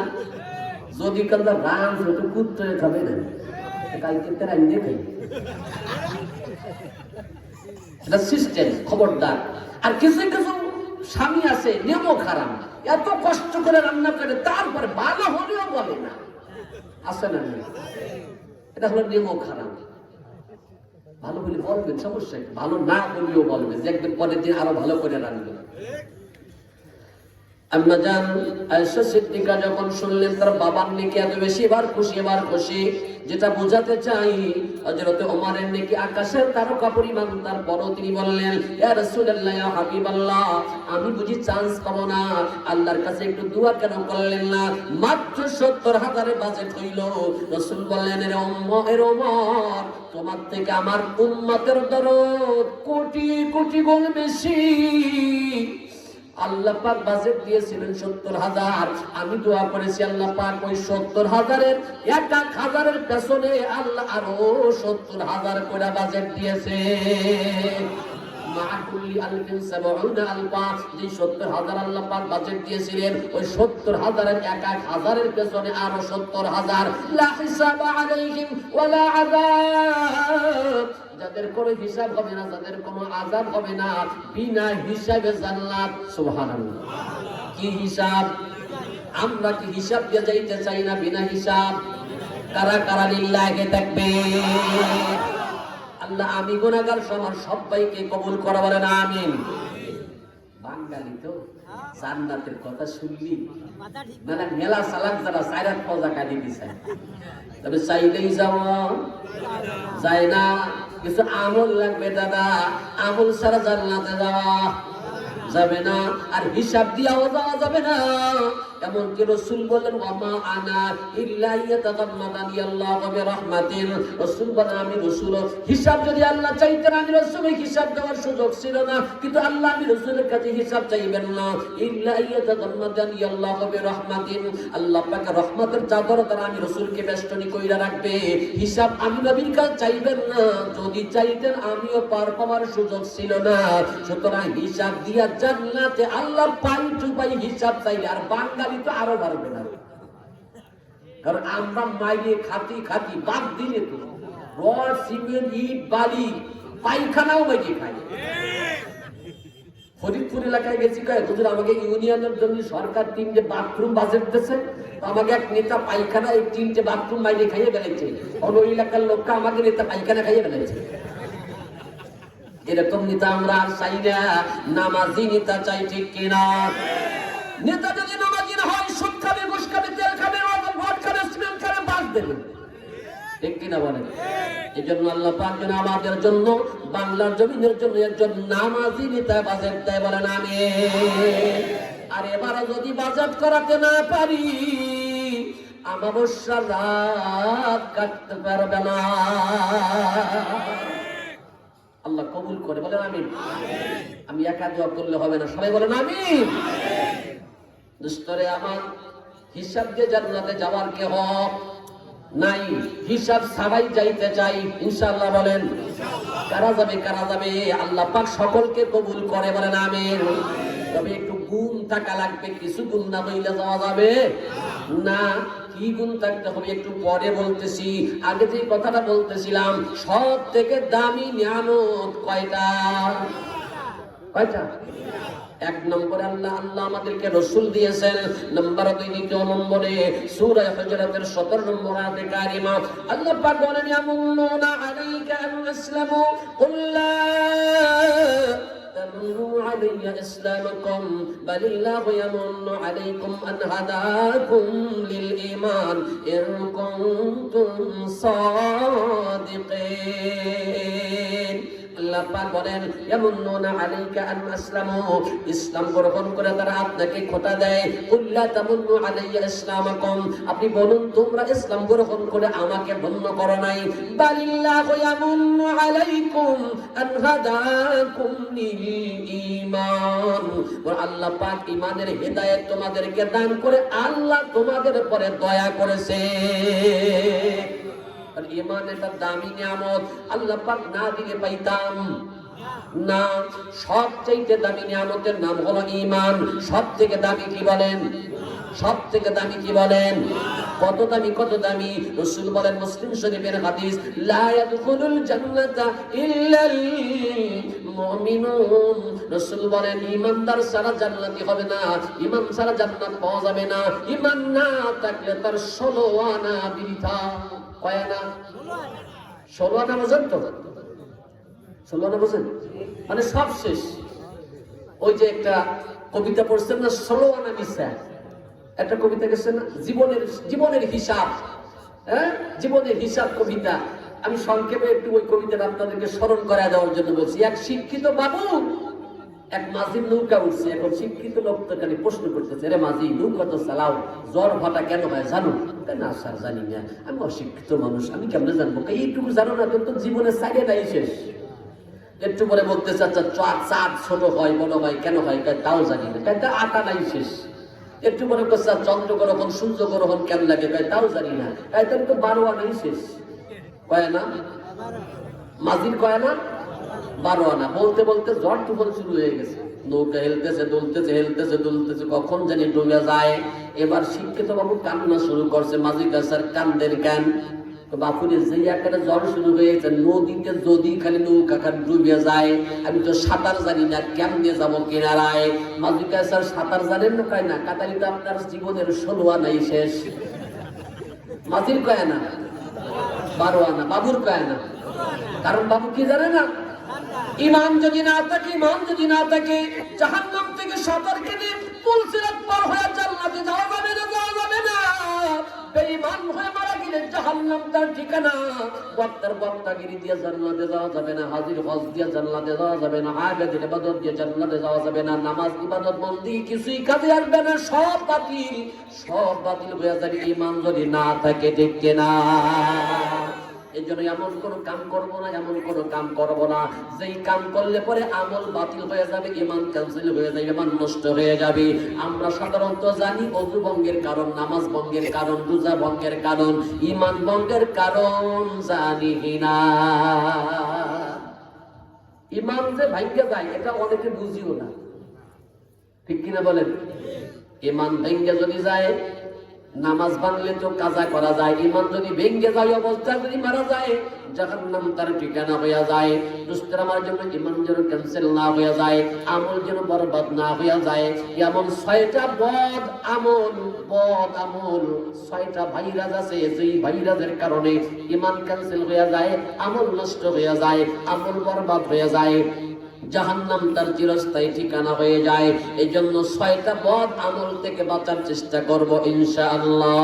যদি কাল রান একটু কুত্তে খাবে না, কালকে রান্না খাই, এটা সিস্টেম। খবরদার। আর কিছু স্বামী আছে নিয়ম খারাপ, এত কষ্ট করে রান্না করে তারপরে ভালো হলেও বলে না, আছে না? এটা হলো নিয়ম খারাপ। ভালো বলে বলবেন, সমস্যা ভালো না বললেও বলবেন, যে একদিন পরের দিন আরো ভালো করে রান্না। আম্মা জান আয়েশা সিদ্দিকা যখন শুনলেন তার বাবার নেকি এত বেশি, এবার খুশি। যেটা বোঝাতে চাই হযরত ওমরের নেকি আকাশের তারকা পরিমাণ, তারপরও তিনি বললেন ইয়া রাসূলুল্লাহ ইয়া হাবিবাল্লাহ আমি বুঝি চান্স পাবো না, আল্লাহর কাছে একটু দোয়া কেন করলেন না? মাত্র ৭০,০০০ বাজেট হইল। রাসূল বললেন এর ওমর তোমার থেকে আমার উম্মতের দরদ কোটি কোটি গুণ বেশি। আল্লাহ পাক বাজেট দিয়েছিলেন ৭০,০০০, আমি দোয়া করেছি আল্লাহ পাক ওই ৭০,০০০-এর ১,০০০-এর পেছনে আল্লাহ আরো ৭০,০০০ করে বাজেট দিয়েছে। মা কুল্লি আলফিন 70 আলফা, যে 70,000 আল্লাহ পাক বাজেট দিয়েছিলেন, ওই 70,000-এর এক এক হাজারের পেছনে আরো 70,000 লা হিসাবা আলাইহিম ওয়ালা আযাব, যাদের কোনো হিসাব হবে না, যাদের কোনো আযাব হবে না, বিনা হিসাবে জান্নাত। সুবহানাল্লাহ। কি হিসাব? আমরা কি হিসাব দিয়ে যাইতে চাই না বিনা হিসাব? কারা কারা লিল্লাহি তাকবীর। আল্লাহ আমি গুনাহগার সবার সবাইকে কবুল করে বলেন আমিন। বাঙালি তো জান্নাতের কথা শুনলি মানে মেলা সালাম যারা সাইরাত পজা কাটি দিছে, তবে চাইলেই যাওয়া যায় না, কিছু আমল লাগবে দাদা, আমল ছাড়া জান্নাতে যাওয়া যাবে না, আর হিসাব দিয়াও যাওয়া যাবে না। এমনকি রাসূল বলেন ওয়ামা আনা ইল্লা ইয়াতাগাম্মাদানি আল্লাহু বিরহমাতিন, রাসূল বলেন আমি রাসূল, হিসাব যদি আল্লাহ চাইতেন আমি রাসূল হিসাব দেওয়ার সুযোগ ছিল না, কিন্তু আল্লাহ আমি রাসূলের কাছে হিসাব চাইবেন না। ইল্লা ইয়াতাগাম্মাদানি আল্লাহু বিরহমাতিন, আল্লাহ পাক রহমতের চাদর দ্বারা আমি রাসূলকে বেষ্টনী কইরা রাখবে, হিসাব আমি নবীর কাছে চাইবেন না, যদি চাইতেন আমিও পার পাওয়ার সুযোগ ছিল না। সুতরাং হিসাব দিয়া জান্নাতে আল্লাহ পাই টু পাই হিসাব চাইলে, আর বাঙালি তো আরো পারবে না, কারণ আমরা মাইলে খাতি খাতি বাদ দিলে তো রড সিমেন্ট ইট বালি পায়খানাও মাইকে খাই। ফরিদপুর এলাকায় গেছি, কয় হুজুর আমাকে ইউনিয়নের জন্য সরকার 3টে বাথরুম বাজেট দিয়েছে, আমাকে এক নেতা পায়খানা এই 3টে বাথরুম মাইকে খাইয়ে ফেলেছে, অন্য এলাকার লোকটা আমাকে নেতা পায়খানা খাইয়ে ফেলেছে। এরকম নেতা আমরা আর চাই না, নামাজি নেতা চাই, ঠিক কিনা? নেতা যদি নামাজি না হয়, সুদ খাবে, ঘুষ খাবে, তেল খাবে, ভোট খাবে, সিমেন্ট খাবে, বাস দেবে, ঠিক কিনা বলেন? এই জন্য আল্লাহ পাক যেন আমাদের জন্য, বাংলার জমিনের জন্য একজন নামাজি নেতা বাজেট দেয়, বলেন আমিন। আর এবারে যদি বাজেট করাতে না পারি, আমাবস্যা রাত কাটতে পারবে না। আল্লাহ কবুল করে বলেন আমিন। আমি একা দোয়া করলে হবে না, সবাই বলেন আমিন। দুস্তরে আমার হিসাব দিয়ে জান্নাতে যাওয়ার কেহ নাই, হিসাব ছাড়াই যাইতে চাই ইনশাআল্লাহ, বলেন কারা যাবে, কারা যাবে? আল্লাহ পাক সকলকে কবুল করে বলেন আমিন। তবে একটু গুণ থাকা লাগবে, কিছু গুণ না হইলে যাওয়া যাবে না। কি গুণ থাকতে হবে একটু পরে বলতেছি, আগে যে কথাটা বলতেছিলাম, সব থেকে দামি নিয়ামত কয়টা? কয়টা? 1 নম্বরে আল্লাহ আমাদেরকে রাসূল দিয়েছেন, নাম্বার 2 দ্বিতীয় নম্বরে সূরা হুজুরাতের 17 নম্বর আয়াতে কারিমা আল্লাহ পাক বলেন ইয়ামুন্নুনা আলাইকা আন আসলামু কুল লা تمنوا علي إسلامكم بل الله يمن عليكم أن هداكم للإيمان إن كنتم صادقين। আল্লাহ পাক বলেন ইয়ামুন্নুনা আলাইকা আন আসলামু, ইসলাম গ্রহণ করে তারা আপনাকে খোটা দেয়। কুল্লা তামুন্নু আলাইয়া ইসলামাকুম, আপনি বলুন তোমরা ইসলাম গ্রহণ করে আমাকে ধন্য করো নাই। বালিল্লাহু ইয়ামুন্নু আলাইকুম আন হাদাকুম লিল ঈমান, আল্লাহ পাক ঈমানের হিদায়াত তোমাদেরকে দান করে আল্লাহ তোমাদের উপরে দয়া করেছে। আর ঈমান এটা দামি নিয়ামত, আল্লাহ পাক না দিলে পাইতাম না। সবচেয়ে দামি নিয়ামতের নাম হলো ঈমান। সবথেকে দামি কি বলেন? সবথেকে দামি কি বলেন? কত দামি, কত দামি? রাসূল বলেন মুসলিম শরীফের হাদিস, লা ইয়াদখুলুল জান্নাতা ইল্লাল মুমিনুন। রাসূল বলেন ঈমানদার ছাড়া জান্নাতি হবে না, ঈমান ছাড়া জান্নাত পাওয়া যাবে না। ঈমান না থাকলে তার 16 আনা বৃথা। কয় আনা? 16 আনা বোঝেন তো? 16 আনা বোঝেন মানে সব শেষ। ওই যে একটা কবিতা পড়ছেন না, 16 আনা মিশা, একটা কবিতা গেছে না, জীবনের হিসাব, হ্যাঁ জীবনের হিসাব কবিতা। আমি সংক্ষেপে একটু ওই কবিতাটা আপনাদেরকে স্মরণ করা দেওয়ার জন্য বলছি। এক শিক্ষিত বাবু এক মাঝির নৌকা উঠছে, এখন শিক্ষিত লোক তো খালি প্রশ্ন করতেছে, রে মাঝি নৌকা তো চালাও, জ্বর ভাটা কেন হয় জানো? না স্যার জানি না, আমি অশিক্ষিত মানুষ, আমি কেমনে জানবো? এইটুকু জানো না, কিন্তু জীবনের সাইডে নাই শেষ। একটু পরে বলতেছে আচ্ছা চাঁদ ছোট হয় বড় হয় কেন হয়? তাও জানি না, আটা নাই শেষ। একটু পরে চন্দ্র গ্রহণ সূর্য গ্রহণ কেন লাগে? তাও জানি না। তার তো 12 আনাই শেষ। কয় না? মাঝির কয় না? 12 আনা। বলতে বলতে ঝড় তুফান শুরু হয়ে গেছে, নৌকা হেলতেছে দুলতেছে, হেলতেছে দুলতেছে, কখন জানি ডুবে যায়। এবার শিক্ষিত বাবু কান্না শুরু করছে, মাঝি কাছার কান্দের গান। বাপুরে যে একটা জ্বর শুরু হয়েছে, নদীতে যদি খালি নৌকা খান ডুবে যায়, আমি তো সাঁতার জানি না, কেমনে যাবো কিনারায়। মাঝি কাছার সাঁতার জানেন না? কয় না। কাতালি তো আপনার জীবনের 16 আনাই শেষ। মাঝির কয় না, 12 আনা। বাবুর কয় না, কারণ বাবু কি জানে না, ইমান যদি না থাকে, ইমান যদি না থাকে, জাহান্নাম থেকে সাঁতার কেটে পুলসিরাত পার হয়ে জান্নাতে যাওয়া যাবে না, যাওয়া যাবে না। বেঈমান হয়ে মারা গেলে জাহান্নাম তার ঠিকানা। বক্তার বক্তাগিরি দিয়ে জান্নাতে যাওয়া যাবে না, হাজির হজ দিয়ে জান্নাতে যাওয়া যাবে না, আবেদের ইবাদত দিয়ে জান্নাতে যাওয়া যাবে না, নামাজ ইবাদত বন্দি কিছুই কাজে আসবে না, সব বাতিল, সব বাতিল হয়ে যাবে ইমান যদি না থাকে, ঠিক কিনা? এই জন্য এমন কোনো কাম করবো না, এমন কোনো কাম করবো না যেই কাম করলে পরে আমল বাতিল হয়ে যাবে, ইমান ক্যান্সেল হয়ে যাবে, ইমান নষ্ট হয়ে যাবে। আমরা সাধারণত জানি ওযু ভঙ্গের কারণ, নামাজ ভঙ্গের কারণ, রোজা ভঙ্গের কারণ, ইমান ভঙ্গের কারণ জানি না। ইমান যে ভাঙ্গে যায় এটা অনেকে বুঝিও না, ঠিক কিনা বলেন? ইমান ভেঙ্গে যদি যায়, নামাজ ভাঙলে তো কাজা করা যায়, ইমান যদি ভেঙ্গে যায়, অবস্থা যদি মারা যায়, জাহান্নাম তার ঠিকানা হইয়া যায়। দুষ্টের আমার জন্য ইমান যেন ক্যান্সেল না হইয়া যায়, আমল যেন বরবাদ না হইয়া যায়। এমন 6টা বদ আমল 6টা ভাইরাস আছে, যেই ভাইরাসের কারণে ইমান ক্যান্সেল হইয়া যায়, আমল নষ্ট হইয়া যায়, আমল বরবাদ হইয়া যায়, জাহান্নাম তার চিরস্থায়ী ঠিকানা হয়ে যায়। এই জন্য 6টা বদ আমল থেকে বাঁচার চেষ্টা করব ইনশাআল্লাহ।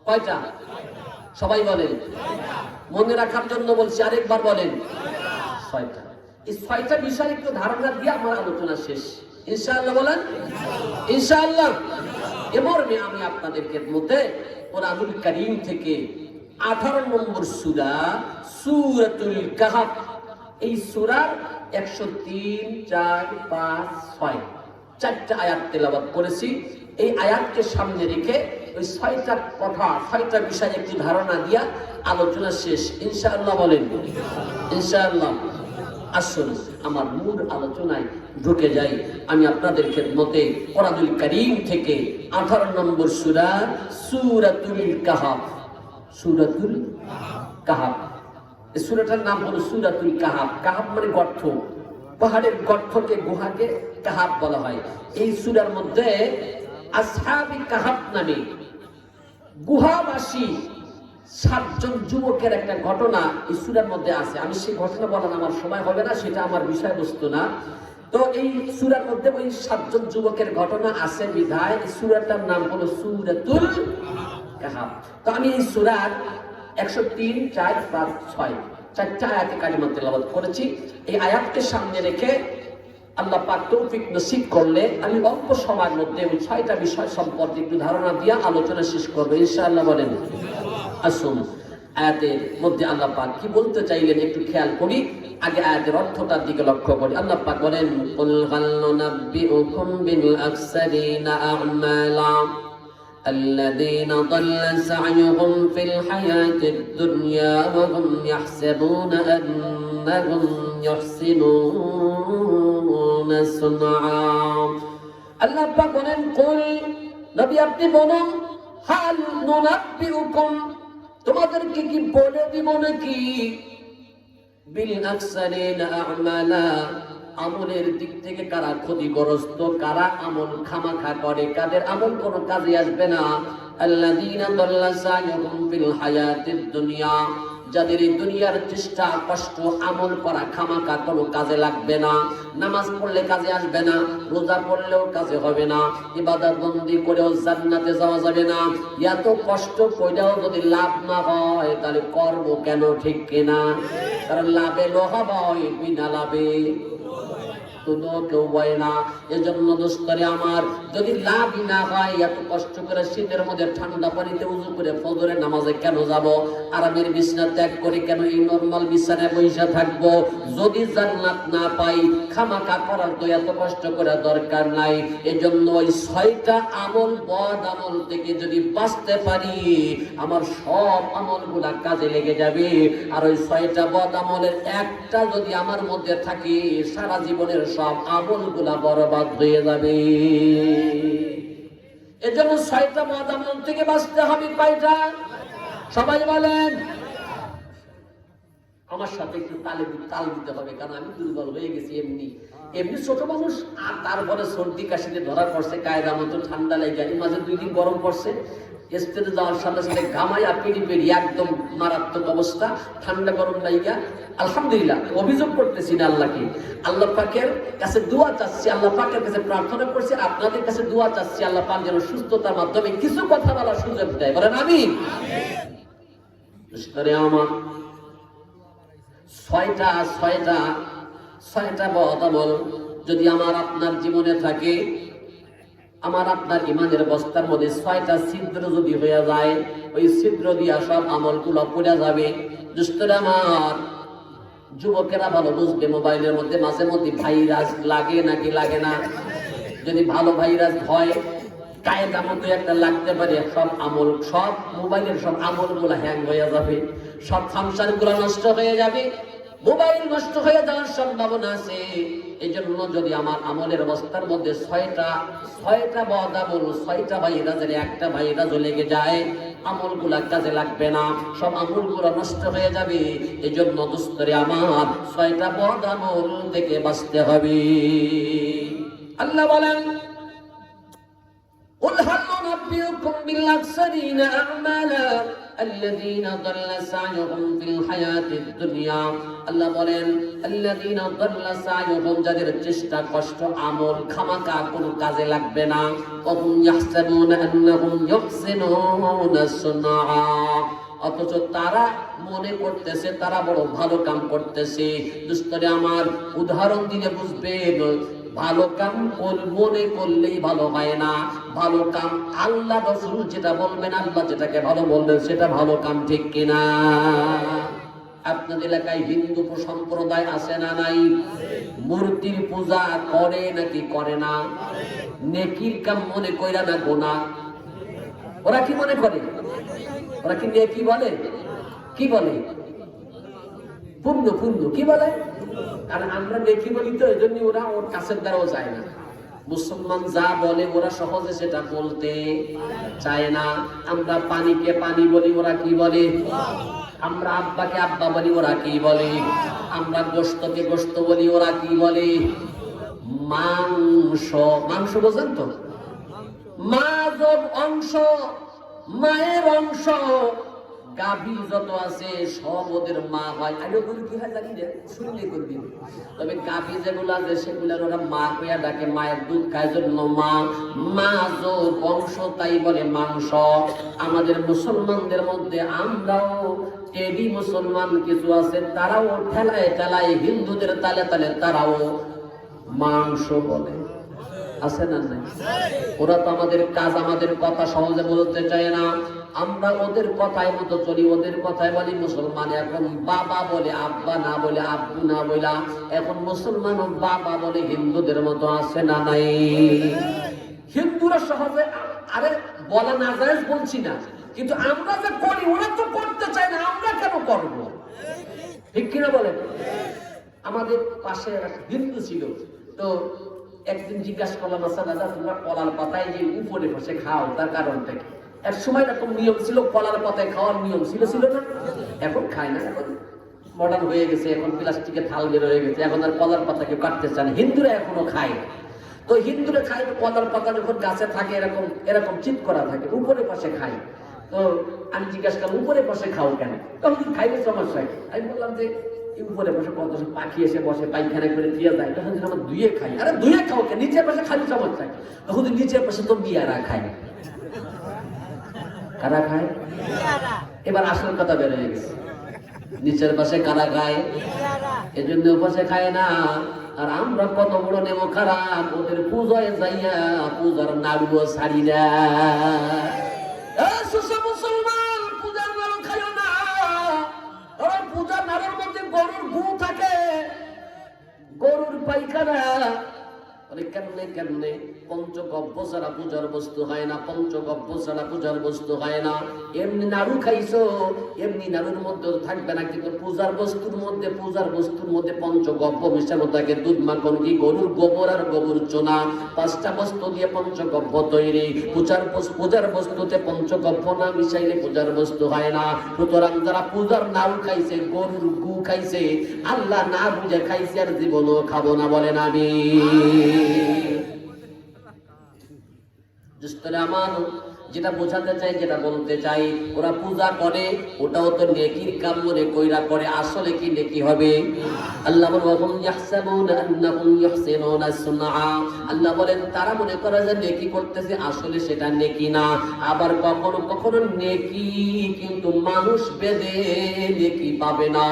কয়টা? সবাই বলেন। মনে রাখার জন্য বলছি, আরেকবার বলেন। 6টা। এই 6টা বিষয় একটু ধারণা দিয়ে আমার আলোচনা শেষ ইনশাআল্লাহ। বলেন ইনশাআল্লাহ। এবার আমি আপনাদেরকে মধ্যে কোরআনুল কারীম থেকে 18 নম্বর সূরা সূরাতুল কাহফ, এই সূরার 103, 4, 5, 6 4টা আয়াত তেলাওয়াত করেছি। এই আয়াতকে সামনে রেখে ওই 6টা কথা, 6টা বিষয় একটু ধারণা দিয়া আলোচনা শেষ ইনশাআল্লাহ। বলেন ইনশাআল্লাহ। আসুন আমার মূল আলোচনায় ঢুকে যাই। আমি আপনাদের খেদমতে কোরআনুল কারীম থেকে 18 নম্বর সূরা সূরাতুল কাহফ, সূরাতুল কাহফ। এই সূরাটার নাম হলো সূরাতুল কাহফ। কাহফ মানে গর্ত, পাহাড়ের গর্তকে, গুহাকে কাহফ বলা হয়। এই সূরার মধ্যে আসহাবি কাহফ নামে গুহাবাসী 7 জন যুবকের একটা ঘটনা এই সূরার মধ্যে আছে। আমি সেই ঘটনা বলার আমার সময় হবে না, সেটা আমার বিষয়বস্তু না। তো এই সূরার মধ্যে ওই 7 জন যুবকের ঘটনা আছে বিধায় এই সূরাটার নাম হলো সূরাতুল কাহফ। তো আমি এই সূরার 103, 4, 5, 6 4টা আয়াতে কারিমা তেলাওয়াত করেছি। এই আয়াতকে সামনে রেখে আল্লাহ পাক তৌফিক নসিব করলে আমি অল্প সময়ের মধ্যে ওই 6টা বিষয় সম্পর্কে একটু ধারণা দিয়ে আলোচনা শেষ করবো ইনশাআল্লাহ। বলেন আসুন আয়াতের মধ্যে আল্লাহ পাক কি বলতে চাইলেন একটু খেয়াল করি। আগে আয়াতের অর্থটার দিকে লক্ষ্য করি। আল্লাহ পাক বলেন, কুল হাল নুনাব্বিউকুম বিল আকসারিনা আ'মালা الذين ضل سعيهم في الحياة الدنيا وهم يحسبون أنهم يحسنون صنعا। আল্লাহ পাক বলেন, কুল নবী আপনি বলুন, হাল নুনাব্বিউকুম তোমাদেরকে কি বলে দিব নাকি, বিল আকসারিনা আ'মালা আমলের দিক থেকে কারা ক্ষতিগ্রস্ত, কারা আমল খামাখা করে, কাদের আমল কোনো কাজে আসবে না। আল্লাযীনা দাল্লা সা'য়ুহুম ফিল হায়াতিদ দুনিয়া যাদের এই দুনিয়ার চেষ্টা কষ্ট আমল করা খামাখা কোনো কাজে লাগবে না। নামাজ পড়লে কাজে আসবে না, রোজা পড়লেও কাজে হবে না, ইবাদত বন্দি করেও জান্নাতে যাওয়া যাবে না। এত কষ্ট কইরাও যদি লাভ না হয় তাহলে করব কেন, ঠিক কিনা? কারণ লাভে লোহা হয়, বিনা লাভে তুলো কেউ বয় না। এজন্য দোস্তরে আমার, যদি লাভই না হয় এত কষ্ট করে শীতের মধ্যে ঠান্ডা পানিতে উযু করে ফজরের নামাজে কেন যাব? আরামের বিছানা ত্যাগ করে কেন এই নরমাল বিছানায় বসে থাকবো? যদি জান্নাত না পাই, খামাখা করার তো এত কষ্ট করে দরকার নাই। এজন্য ওই 6টা আমল, বদ আমল থেকে যদি বাঁচতে পারি, আমার সব আমলগুলা কাজে লেগে যাবে। আর ওই 6টা বদ আমলের একটা যদি আমার মধ্যে থাকে, সারা জীবনের সব আমলগুলা বরবাদ হয়ে যাবে। এজন্য 6টা বদ আমল থেকে বাঁচতে হবে। কয়টা? সবাই বলেন। আমার সাথে একটু তাল দিতে হবে, কারণ আমি দুর্বল হয়ে গেছি। এমনি ছোট মানুষ, আর তারপরে সর্দি কাশিতে ধরা পড়ছে, কায়দা মতো ঠান্ডা লেগে যায়। মাঝে 2 দিন গরম পড়ছে, স্টেজে যাওয়ার সাথে সাথে ঘামাইয়া পেড়ি একদম মারাত্মক অবস্থা, ঠান্ডা গরম লাইগা। আলহামদুলিল্লাহ, অভিযোগ করতেছি না আল্লাহকে, আল্লাহ পাকের কাছে দোয়া চাচ্ছি, আল্লাহ পাকের কাছে প্রার্থনা করছি, আপনাদের কাছে দোয়া চাচ্ছি, আল্লাহ পাক যেন সুস্থতার মাধ্যমে কিছু কথা বলার সুযোগ দেয়। বলেন আমিন। আমার 6টা বদ আমল যদি আমার আপনার জীবনে থাকে, আমার আপনার ইমানের বস্তার মধ্যে 6টা ছিদ্র যদি হয়ে যায়, ওই ছিদ্র দিয়া সব আমলগুলো পড়ে যাবে। দোস্তরা আমার, যুবকেরা ভালো বুঝবে, মোবাইলের মধ্যে মাঝে মধ্যে ভাইরাস লাগে নাকি লাগে না? যদি ভালো ভাইরাস হয়, কায়দা মতো একটা লাগতে পারে, সব আমল, সব মোবাইলের সব আমলগুলো হ্যাং হয়ে যাবে, সব ফাংশনগুলো নষ্ট হয়ে যাবে, মোবাইল নষ্ট হয়ে যাওয়ার সম্ভাবনা আছে। এই জন্য যদি আমার আমলের অবস্থার মধ্যে 6টা বদ আমল, 6টা ভাইরাসের একটা ভাইরাস লেগে যায়, আমলগুলা কাজে লাগবে না, সব আমলগুলো নষ্ট হয়ে যাবে। এই জন্য দোস্তরে আমার 6টা বদ আমল থেকে বাঁচতে হবে। আল্লাহ বলেন, قل هل ننبئكم بالأخسرين أعمالا الذين ضل سعيهم في الحياة الدنيا। আল্লাহ বলেন, الذين ضل سعيهم, যাদের চেষ্টা কষ্ট আমল খামাকা কোনো কাজে লাগবে না, وهم يحسبون أنهم يحسنون صنعا, অথচ তারা মনে করতেছে তারা বড় ভালো কাম করতেছে। দোস্তরে আমার, উদাহরণ দিলে বুঝবেন, ভালো কাম মনে করলেই ভালো হয় না। ভালো কাম আল্লাহ রাসূল যেটা বলবেন, আল্লাহ যেটাকে ভালো বলবেন, সেটা ভালো কাম, ঠিক কিনা? আপনাদের এলাকায় হিন্দু সম্প্রদায় আছে না নাই? মূর্তির পূজা করে নাকি করে না? নেকির কাম মনে কইরা না গুনাহ? ওরা কি মনে করে? ওরা কি নেকি বলে? কি বলে? পুণ্য কি বলে? কারণ আমরা নেকি বলি, তো এই জন্য ওরা ওর কাছের দ্বারাও যায় না। মুসলমান যা বলে ওরা সহজে সেটা বলতে চায় না। আমরা পানিকে পানি বলি, ওরা কি বলে? আমরা আব্বাকে আব্বা বলি, ওরা কি বলে? আমরা গোশতকে গোশত বলি, ওরা কি বলে? মাংস বোঝেন তো? মাযব অংশ, মায়ের অংশ, গাভী যত আছে সব ওদের মা হয়। আগে বলি কি হয় জানি না, শুনলে করবি। তবে গাভী যেগুলো আছে সেগুলোর ওরা মা কইয়া ডাকে, মায়ের দুধ খায় জন্য মা। মাযব অংশ, তাই বলে মাংস। আমাদের মুসলমানদের মধ্যে আমরাও টেডি মুসলমান কিছু আছে, তারাও ঠেলায় হিন্দুদের তালে তালে তারাও মাংস বলে। আছে না নাই? ওরা তো আমাদের কাজ, আমাদের কথা সহজে বলতে চায় না। আমরা ওদের কথায় মতো চলি, ওদের কথায় বলি মুসলমান। এখন বাবা বলে, আব্বা না বলে, আব্বু না বলে, এখন মুসলমান বাবা বলে হিন্দুদের মতো। আছে না নাই? হিন্দুরা সহজে, আরে বলা না যায় বলছি না, কিন্তু আমরা যে করি ওরা তো করতে চায় না, আমরা কেন করবো? ঠিক কিনা বলেন? আমাদের পাশে হিন্দু ছিল, তো একদিন জিজ্ঞাসা করলাম, আচ্ছা দাদা, তোমরা কলার পাতায় যে উপরে বসে খাও, তার কারণটা কি? এক সময় এরকম নিয়ম ছিল, কলার পাতায় খাওয়ার নিয়ম ছিল না? এখন খায় না, এখন মডার্ন হয়ে গেছে, এখন প্লাস্টিকের থাল বের হয়ে গেছে, এখন আর কলার পাতা কেউ কাটতে চায় না। হিন্দুরা এখনো খায় না। তো হিন্দুরা খায়, কলার পাতা যখন গাছে থাকে এরকম চিৎ করা থাকে, উপরে পাশে খায়। তো আমি জিজ্ঞাসা করলাম, উপরে পাশে খাও কেন? তখন খাইলে সমস্যা। আমি বললাম যে উপরে বসে কত পাখি এসে বসে, পায়খানা করে দিয়ে যায়, তখন আমরা ধুয়ে খাই। আরে ধুয়ে খাও কে? নিচের পাশে খালি সমস্যা। তখন নিচের পাশে তো বিয়ারা খায়। কারা খায়? এবার আসল কথা বের হয়ে গেছে। নিচের পাশে কারা খায়? এজন্য পাশে খায় না। আর আমরা কত বড় নেব খারাপ, ওদের পূজায় যাইয়া পূজার নাড়ুও ছাড়ি না। মুসলমান, পূজার নাড়ু খাইও না। পূজার নাড়ুর মধ্যে গরুর গু থাকে, গরুর পায়খানা। কেমনে কেমনে পঞ্চগব্য ছাড়া পূজার বস্তু হয় না, পঞ্চগব্য ছাড়া পূজার বস্তু হয় না। এমনি নাড়ু খাইছো, এমনি নাড়ুর মধ্যে থাকবে না, কিন্তু পূজার বস্তুর মধ্যে পঞ্চগব্য মিশানো থাকে। দুধ মাখন কি, গরুর গোবর আর গোবর চোনা, 5টা বস্তু দিয়ে পঞ্চগব্য তৈরি। পূজার বস্তুতে পঞ্চগব্য না মিশাইলে পূজার বস্তু হয় না। সুতরাং যারা পূজার নাড়ু খাইছে, গরুর গু খাইছে, আল্লাহ না বুঝে খাইছে, আর জীবনও খাবো না বলেন আমি। আমার যেটা বোঝাতে চাই, যেটা বলতে চাই, ওরা পূজা করে, ওটাও তো নেকির কাম মনে কইরা করে। আসলে কি নেকি হবে? আল্লাহ আল্লাহ বলেন তারা মনে করে যে নেকি করতেছে, আসলে সেটা নেকি না। আবার কখনো কখনো নেকি কিন্তু মানুষ বেদে নেকি পাবে না।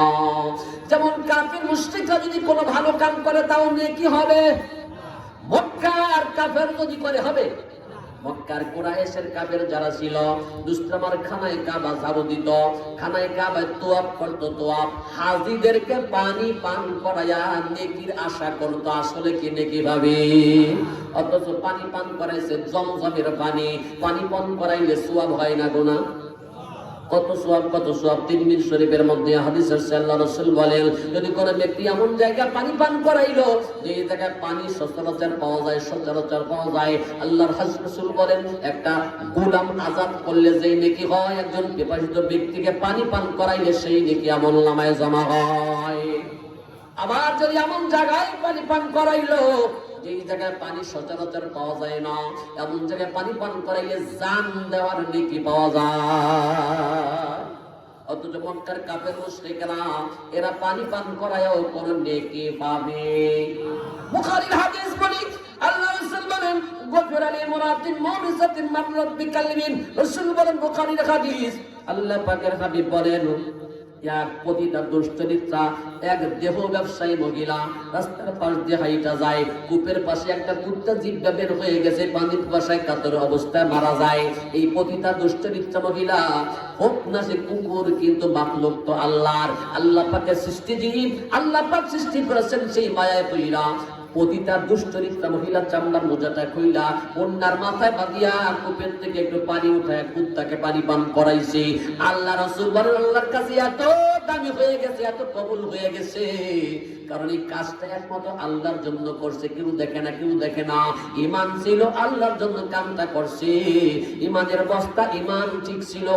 যেমন কাফির মুশরিকরা যদি কোনো ভালো কাম করে তাও নেকি হবে। মক্কার কাফের যদি করে হবে। মক্কার কুরাইশের কাফের যারা ছিল, দুষ্টমার খানায় কাবা ঝাড়ু দিত, খানায় কাবায় তোয়াব করতো, তোয়াব হাজিদেরকে পানি পান করাইয়া নেকির আশা করতো। আসলে কি নেকি ভাবে? অথচ পানি পান করাইছে জমজমের পানি, পানি পান করাইলে সোয়াব হয় না গোনা? কত সোয়াব, কত সোয়াব। তিরমিজি শরীফের মধ্যে হাদিসে আল্লাহ রাসূল বলেন, যদি কোন ব্যক্তি এমন জায়গা পানি পান করাইলো যে জায়গায় পানি সচরাচর পাওয়া যায়, আল্লাহর রাসূল বলেন একটা গোলাম আযাদ করলে যেই নেকি হয়, একজন পিপাসিত ব্যক্তিকে পানি পান করাইলে সেই নেকি আমলনামায় জমা হয়। আবার যদি এমন জায়গায় পানি পান করাইলো যেই জায়গায় পানি সচরাচর পাওয়া যায় না, এমন জায়গায় পানি পান করাইলে জান দেওয়ার নেকি পাওয়া যায়। অথচ মক্কার কাফের মুশরিকরা এরা পানি পান করায়ও কোন নেকি পাবে? বুখারীর হাদিস বলি, আল্লাহ রাসূল বলেন গফিরা লিমরাতিন মুমিসাতিন মাররাত বিকালমিন। রাসূল বলেন, বুখারীর হাদিস, আল্লাহ পাকের হাবিব বলেন, এক পতিতা দুশ্চরিত্রা এক দেহ ব্যবসায়ী মহিলা রাস্তার পাশ দিয়ে হাইটা যায়, কূপের পাশে একটা কুত্তা জিব্বা বের হয়ে গেছে, পানির পাশে কাতর অবস্থায় মারা যায়। এই পতিতা দুশ্চরিত্রা মহিলা হোক না সে কুকুর, কিন্তু মাখলুক তো আল্লাহর, আল্লাহ পাকের সৃষ্টি জীব, আল্লাহ পাক সৃষ্টি করেছেন সেই মায়ায় পইরা পতিতা দুশ্চরিত্রা মহিলা চামড়ার মোজাটা খুইলা অন্যার মাথায় বাঁধিয়া কূপের থেকে একটু পানি উঠায় কুত্তাকে পানি পান করাইছে। আল্লাহ রাসূল বলেন, আল্লাহর কাছে এত দামি হয়ে গেছে, এত কবুল হয়ে গেছে, কারণ এই কাজটা একমাত্র আল্লাহর জন্য করছে। কেউ দেখে না। ঈমান ছিল, আল্লাহর জন্য কামটা করছে। ঈমানের বস্তা, ঈমান ঠিক ছিল,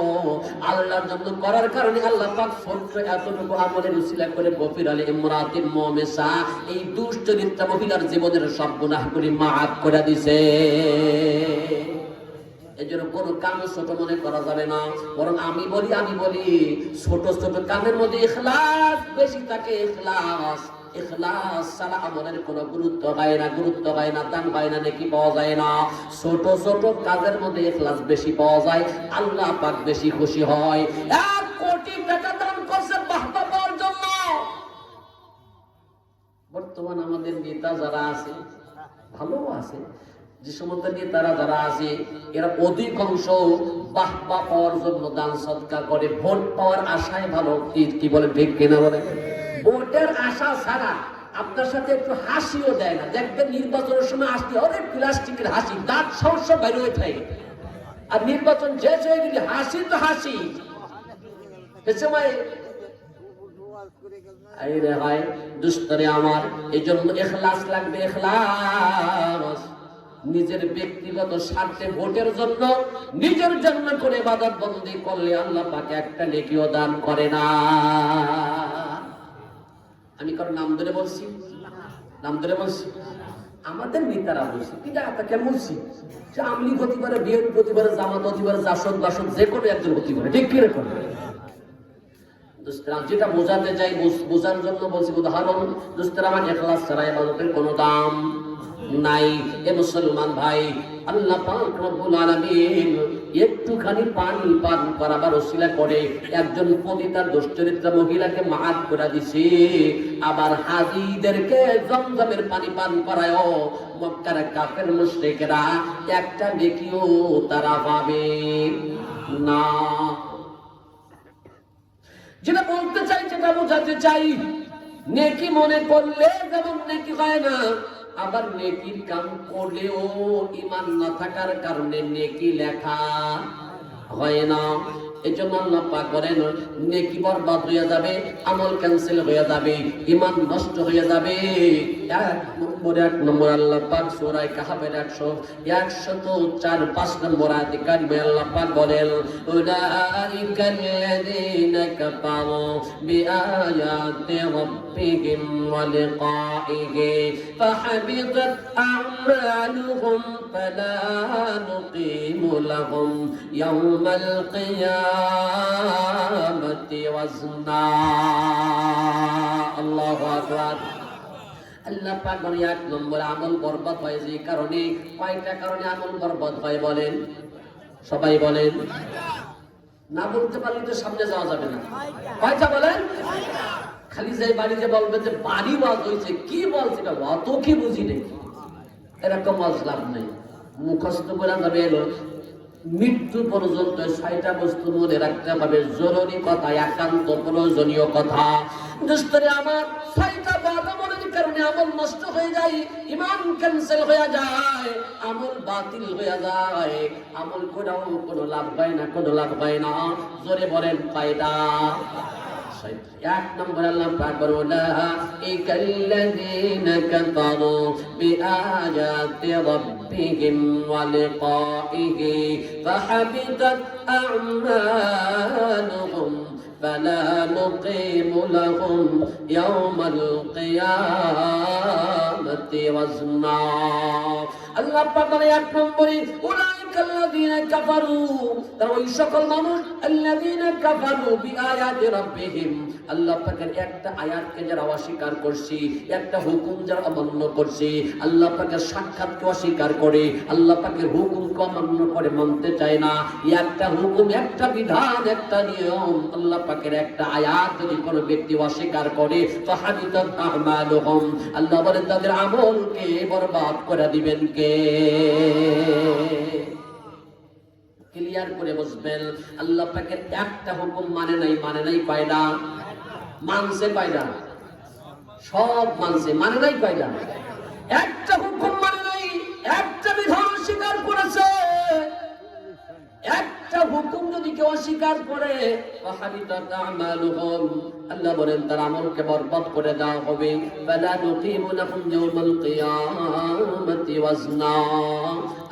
আল্লাহর জন্য করার কারণে আল্লাহ পাক ছোট্ট এতটুকু আমলের উসিলা করে গফিরা লিমরাতিন মুমিসা এই দুশ্চরিত্রা মহিলার জীবনের সব গুনাহগুলি মাফ করে দিছে। এজন্য কোন কাম ছোট মনে করা যাবে না, বরং আমি বলি ছোট ছোট কামের মধ্যে ইখলাস বেশি থাকে। ইখলাস ছাড়া আমলের কোনো গুরুত্ব হয় না, দাম পায় না, নেকি পাওয়া যায় না। ছোট ছোট কাজের মধ্যে ইখলাস বেশি পাওয়া যায়, আল্লাহ পাক বেশি খুশি হয়। 1 কোটি টাকা দান করছে বাহবা পাওয়ার জন্য। বর্তমান আমাদের নেতা যারা আছে, ভালো আছে, যে সমস্ত নেতারা যারা আছে, এরা অধিকাংশ বাহবা পাওয়ার জন্য দান সদকা করে, ভোট পাওয়ার আশায়। ভালো কি বলে, ঠিক কিনা বলে? ভোটের আশা ছাড়া আপনার সাথে একটু হাসিও দেয় না। দেখবেন নির্বাচনের সময় আসতে অনেক প্লাস্টিকের হাসি, দাঁত সমস্যা বাইরে হয়ে থাকে। আর নির্বাচন শেষ হয়ে গেলে হাসি তো হাসি। এ সময় আরে ভাই দুস্তরে আমার, এই জন্য ইখলাস লাগবে, ইখলাস। নিজের ব্যক্তিগত স্বার্থে ভোটের জন্য নিজের জন্য করে ইবাদত বন্দি করলে আল্লাহ পাক একটা নেকিও দান করে না। আমি কারো নাম ধরে বলছি? আমাদের নেতারা বলছি, পিতা তাকে বলছি যে আমলি হতে পারে, বিএনপি হতে পারে, জামাত হতে পারে, জাসদ বাসদ যে কোনো একজন হতে পারে, ঠিক কি রকম? যেটা বোঝাতে চাই, বোঝার জন্য বলছি উদাহরণ। দোস্তেরা আমার ইখলাস ছাড়া ইবাদতের কোনো দাম নাই। এ মুসলমান ভাই, আল্লাহ পাক রব্বুল আলামিন একটুখানি পানি পান করাবার ওসিলা করে একজন পতিতা দুশ্চরিত্রা মহিলাকে মাফ করে দিছে, আবার হাজীদেরকে জমজমের পানি পান করায় মক্কার কাফের মুশরিকরা একটা নেকিও তারা পাবে না। যেটা বলতে চাই, যেটা বোঝাতে চাই, নেকি মনে করলে যেমন নেকি হয় না, আবার নেকির কাম করলেও ঈমান না থাকার কারণে নেকি লেখা হয় না। এজন্য আল্লাহ পাক বলেন নেকি বরবাদ হয়ে যাবে, আমল ক্যান্সেল হয়ে যাবে, ঈমান নষ্ট হয়ে যাবে। এক নম্বর আল্লাহ পাক সূরা কাহফের 104-5 নম্বর আয়াতে কারিমে আল্লাহ পাক বলেন উলাইকাল্লাযীনা কাফারু বিআয়াতি রাব্বিহিম ওয়া লিকাইহি ফাহাবিতাত আ'মালুহুম ফালা নুকিমু লাহুম ইয়াওমাল কিয়ামাতি ওয়াজনা। আল্লাহু আকবার। আল্লাহ পাক বলেন এক নম্বর আমল বরবাদ হয় যে কারণে। কয়টা কারণে আমল বরবাদ হয় বলেন? সবাই বলেন। না বলতে পারলে তো সামনে যাওয়া যাবে না। কয়টা বলেন? খালি যাই বাড়িতে বলবে যে বাড়ি ওয়াজ হয়েছে, কি বলছে অত কি বুঝি নেই, এরকম ওয়াজ লাভ নেই। মুখস্থ করে যাবে এলো মৃত্যু পর্যন্ত 6টা বস্তু মনে রাখতে হবে, জরুরি কথা, একান্ত প্রয়োজনীয় কথা। দোস্তরে আমার 6টা কথা মনের কারণে আমল নষ্ট হয়ে যায়, ঈমান ক্যান্সেল হয়ে যায়, আমল বাতিল হয়ে যায়, আমল করেও কোনো লাভ হয় না, কোনো লাভ হয় না। জোরে বলেন কয়টা? এক নম্বর আল্লাহ পাক বলেন উলাইকাল্লাযীনা কাফারু বিআয়াতি রাব্বিহিম ওয়া লিকাইহি ফাহাবিতাত আ'মালুহুম ফালা নুকিমু লাহুম ইয়াওমাল কিয়ামাতি ওয়াজনা। আল্লাহ পাক বলেন এক নম্বরে উলাইকাল্লাযীনা কাফারু, তারা ওই সকল মানুষ আল্লাযীনা কাফারু বিআয়াতি রাব্বিহিম, আল্লাহ পাকের একটা আয়াতকে যারা অস্বীকার করছে, একটা হুকুম যারা অমান্য করছে, আল্লাহ পাকের সাক্ষাৎকে অস্বীকার করে, আল্লাহ পাকের হুকুমকে অমান্য করে, মানতে চায় না। একটা হুকুম, একটা বিধান, একটা নিয়ম, আল্লাহ পাকের একটা আয়াত যদি কোনো ব্যক্তি অস্বীকার করে ফাহাবিতাত আ'মালুহুম, আল্লাহ বলেন তাদের আমলকে বরবাদ করে দিবেন কে? ক্লিয়ার করে বুঝবেন, আল্লাহ পাকের একটা হুকুম মানে নাই কয়টা? মানছে কয়টা? সব মানছে, মানে নাই কয়টা? একটা হুকুম মানে নাই, একটা বিধান স্বীকার করেছে। একটা হুকুম যদি কেউ অস্বীকার করে ফাহাবিতাত আ'মালুহুম, আল্লাহ বলেন তার আমলকে বরবাদ করে দেওয়া হবে। ফালা নুকিমু লাহুম ইয়াওমাল কিয়ামাতি ওয়াজনা,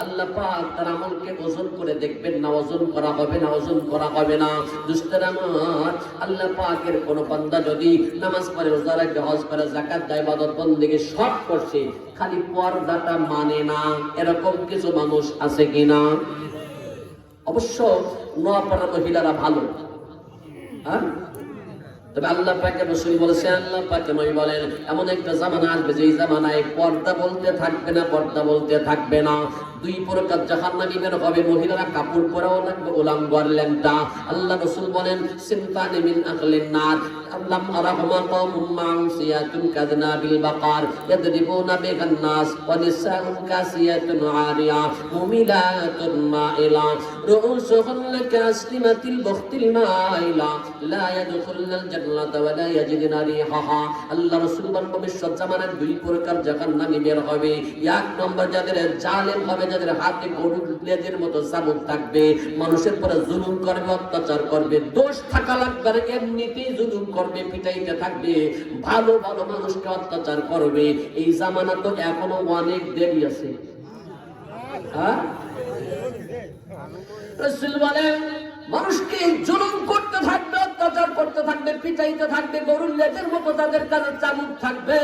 আল্লাহ পাক তার আমলকে ওজন করে দেখবেন না, ওজন করা হবে না, ওজন করা হবে না। দুষ্টরা আমার, আল্লাহ পাকের কোন বান্দা যদি নামাজ পড়ে, রোজা রাখে, হজ করে, যাকাত দেয়, ইবাদত বন্দেগী সব করছে, খালি পর্দাটা মানে না, এরকম কিছু মানুষ আছে কিনা? অবশ্য নোয়াপাড়ার মহিলারা ভালো, হ্যাঁ, তবে আল্লাহ পাকের রাসূল বলেছেন, আল্লাহ পাকের নবী বলেন এমন একটা জামানা আসবে যেই জামানায় পর্দা বলতে থাকবে না, পর্দা বলতে থাকবে না। 2 প্রকার জাহান্নামী বের হবে, মহিলারা কাপড় পরাও লাগবে, উলাঙ্গ আর ল্যাংটা। আল্লাহ রাসূল বলেন সিনতানি মিন আহলিন নার আল্লাম আরাহুমা কওমুম মাউসিয়াতুন কাযনাবিল বাকার ইয়াদরিবুনা বিহান নাস ওয়া নিসাউন কাসিয়াতুন আরিয়া মুমিলাতুন মাইলা রুউসুহুন্না কাসলিমাতিল বুখতিল মাইলা লা ইয়াদখুলুল জান্নাতা ওয়া লা ইয়াজিদুনা রিহাহা। আল্লাহ রাসূল বলেন ভবিষ্যৎ জামানায় 2 প্রকার জাহান্নামী বের হবে। এক নম্বর যাদের জালেম হবে, যাদের হাতে গরুর লেজের মতো চাবুক থাকবে, মানুষের পরে জুলুম করবে, অত্যাচার করবে, দোষ থাকা লাগবে, এমনিতেই জুলুম করবে, পিটাইতে থাকবে, ভালো ভালো মানুষকে অত্যাচার করবে। এই জামানা তো এখনো অনেক দেরি আছে। হ্যাঁ, রাসূল বলেন মানুষকে জুলুম করতে থাকবে, অত্যাচার করতে থাকবে, পিটাইতে থাকবে, গরুর লেজের মতো তাদের কাছে চাবুক থাকবে।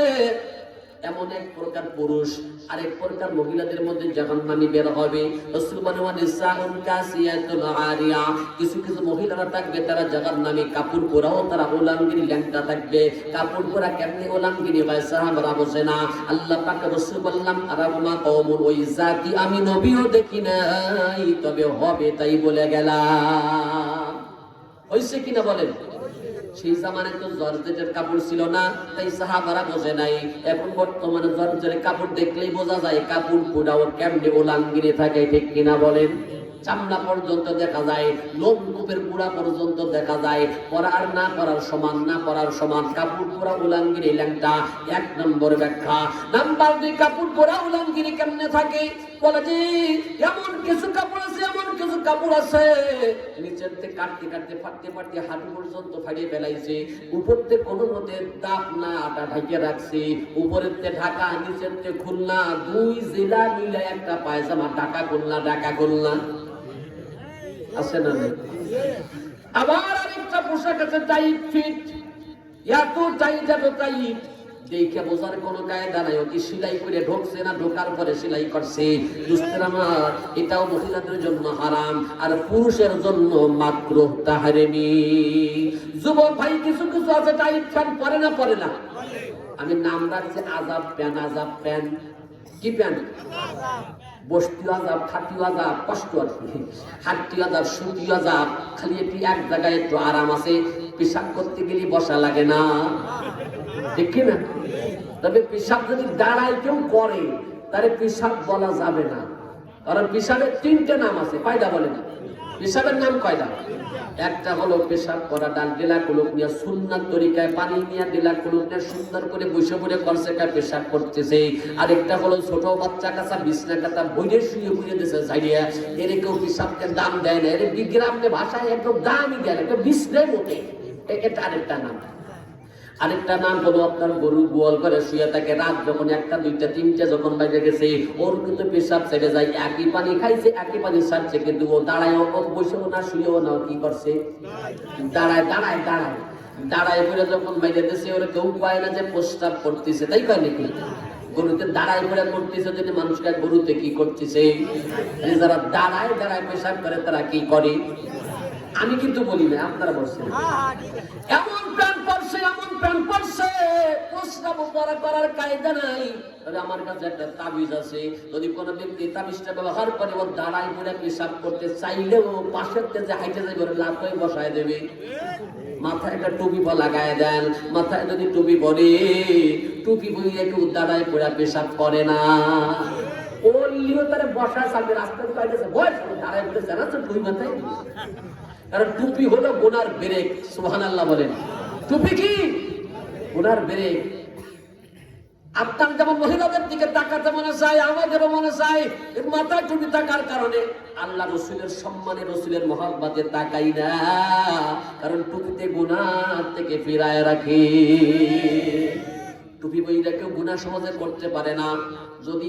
এমন এক প্রকার পুরুষ আরেক প্রকার মহিলাদের মধ্যে জাহান্নামী বের হবে। রাসূল বলেন নিসাউন কাসিয়াতুল আরিয়া, কিছু কিছু মহিলারা থাকবে তারা জাহান্নামী, কাপড় পরাও তারা ওলাঙ্গিনী ল্যাংটা থাকবে। কাপড় পরা কেমনে ওলাঙ্গিনী হয় সাহাবারা বোঝে না। আল্লাহ পাক রাসূল বললাম আরামা কওমুন, ওই জাতি আমি নবীও দেখি নাই, তবে হবে তাই বলে গেলাম। হইছে কিনা বলেন? সেই জামানায় তো জর্জেটের কাপড় ছিল না, তাই সাহাবারা বোঝে নাই। এখন বর্তমানে জর্জেটের কাপড় দেখলেই বোঝা যায় কাপড় পুরাও কেমনে ওলাঙ্গিনী থাকে, ঠিক কিনা বলেন? চামড়া পর্যন্ত দেখা যায়, লোমকূপের পুরা পর্যন্ত দেখা যায়। পরা আর না পরার সমান, না পরার সমান। কাপড় পরা উলাঙ্গিনী ল্যাংটা, এক নম্বর ব্যাখ্যা। নাম্বার 2, কাপড় পরা উলাঙ্গিনী কেমনে থাকে? বলে যে এমন কিছু কাপড় আছে, এমন কিছু কাপড় আছে নিচের থেকে কাটতে কাটতে ফাটতে ফাটতে হাঁটু পর্যন্ত ফাটিয়ে ফেলাইছে, উপর থেকে কোনো মতে দাপ না আটা ঢাকিয়ে রাখছে, উপরের থেকে ঢাকা, নিচের থেকে খুলনা, 2 জেলা মিলে একটা পায়জামা, ঢাকা খুলনা, ঢাকা খুলনা আছে না? আবার আরেকটা পোশাক আছে টাইট ফিট, এত টাইট, এত টাইট দেখে বোঝার কোনো কায়দা নাই। ওকে সেলাই করে ঢোকছে না, ঢোকার পরে সেলাই করছে। দুস্তের আমার, এটাও মহিলাদের জন্য হারাম আর পুরুষের জন্য মাকরুহ তাহরিমি। যুবক ভাই, কিছু কিছু আছে টাইট প্যান্ট পরে না, পরে না। আমি নাম রাখছি আজাব প্যান্ট। আজাব প্যান্ট কি প্যান্ট? বস্তি আজাব, খাটি আজাব, কষ্ট আর কি। হাঁটি আজাব, সুতি আজাব, খালি একটি এক জায়গায় একটু আরাম আছে, পেশাব করতে গেলে বসা লাগে না, ঠিক না? তবে পেশাব যদি দাঁড়ায় কেউ করে তারে পেশাব বলা যাবে না, কারণ পেশাবের 3টে নাম আছে। কয়টা বলেন? পেশাবের নাম কয়টা? একটা হলো পেশাব করা ডাল ডেলা কুলুক নিয়ে সুন্নাত তরিকায় পানি নিয়ে ডেলা কুলুক নিয়ে সুন্দর করে বসে পড়ে করছে, পেশাব করতেছে। আরেকটা হলো ছোট বাচ্চা কাছা বিছনা কাটা বইরে শুয়ে বুঝে দিয়েছে ঝাড়িয়া, এর কেউ পেশাবকে দাম দেয় না, এর বিগ্রামকে ভাষায় একদম দামই দেয় না, একটা বিছনার মতে। এটা আরেকটা নাম। আরেকটা নাম হলো আপনার গরু গোয়াল করে শুয়ে থাকে, রাত যখন 1টা 2টা 3টে যখন বাইরে গেছে, ওর কিন্তু পেশাব ছেড়ে যায়, একই পানি খাইছে, একই পানি ছাড়ছে, কিন্তু ও দাঁড়ায়, ও বসেও না, শুয়েও না, কি করছে? দাঁড়ায় দাঁড়ায় দাঁড়ায় দাঁড়ায় পরে যখন বাইরে গেছে, ওরা কেউ পায় না যে প্রস্তাব করতেছে, তাই কয় নাকি? গরুতে দাঁড়ায় পরে করতেছে, যদি মানুষকে গরুতে কি করতেছে? যারা দাঁড়ায় দাঁড়ায় পেশাব করে তারা কি করে? আমি কিন্তু বলি না, আপনারা বলছেন। এমন প্রাণ পড়ছে, এমন প্রাণ পড়ছে, প্রস্রাব করার কায়দা নাই। তবে আমার কাছে একটা তাবিজ আছে, যদি কোনো ব্যক্তি তাবিজটা ব্যবহার করে, ও দাঁড়ায় পড়ে পেশাব করতে চাইলেও পাশের যে হাইটে যাবে লাভ হয়ে বসায় দেবে। মাথায় একটা টুপি লাগায় দেন, মাথায় যদি টুপি পরে, টুপি বইয়ে কেউ দাঁড়ায় পড়ে পেশাব করে না। ওলিও তারে বসা চালবে, রাস্তায় পাইতেছে বয়স দাঁড়ায় পড়ে জানাচ্ছে টুপি মাথায়। কারণ টুপি হলো গুনার ব্রেক। সুবহানাল্লাহ বলেন। টুপি কি? গুনার ব্রেক। আপনার যেমন মহিলাদের দিকে তাকাতে মনে চায়, আমাদেরও মনে চায়, মাথায় টুপি থাকার কারণে আল্লাহ রসুলের সম্মানে, রসুলের মহব্বতে তাকাই না, কারণ টুপিতে গুনাহ থেকে ফিরায় রাখে। টুপি বইরা কেউ গুনাহ সমাজে করতে পারে না। যদি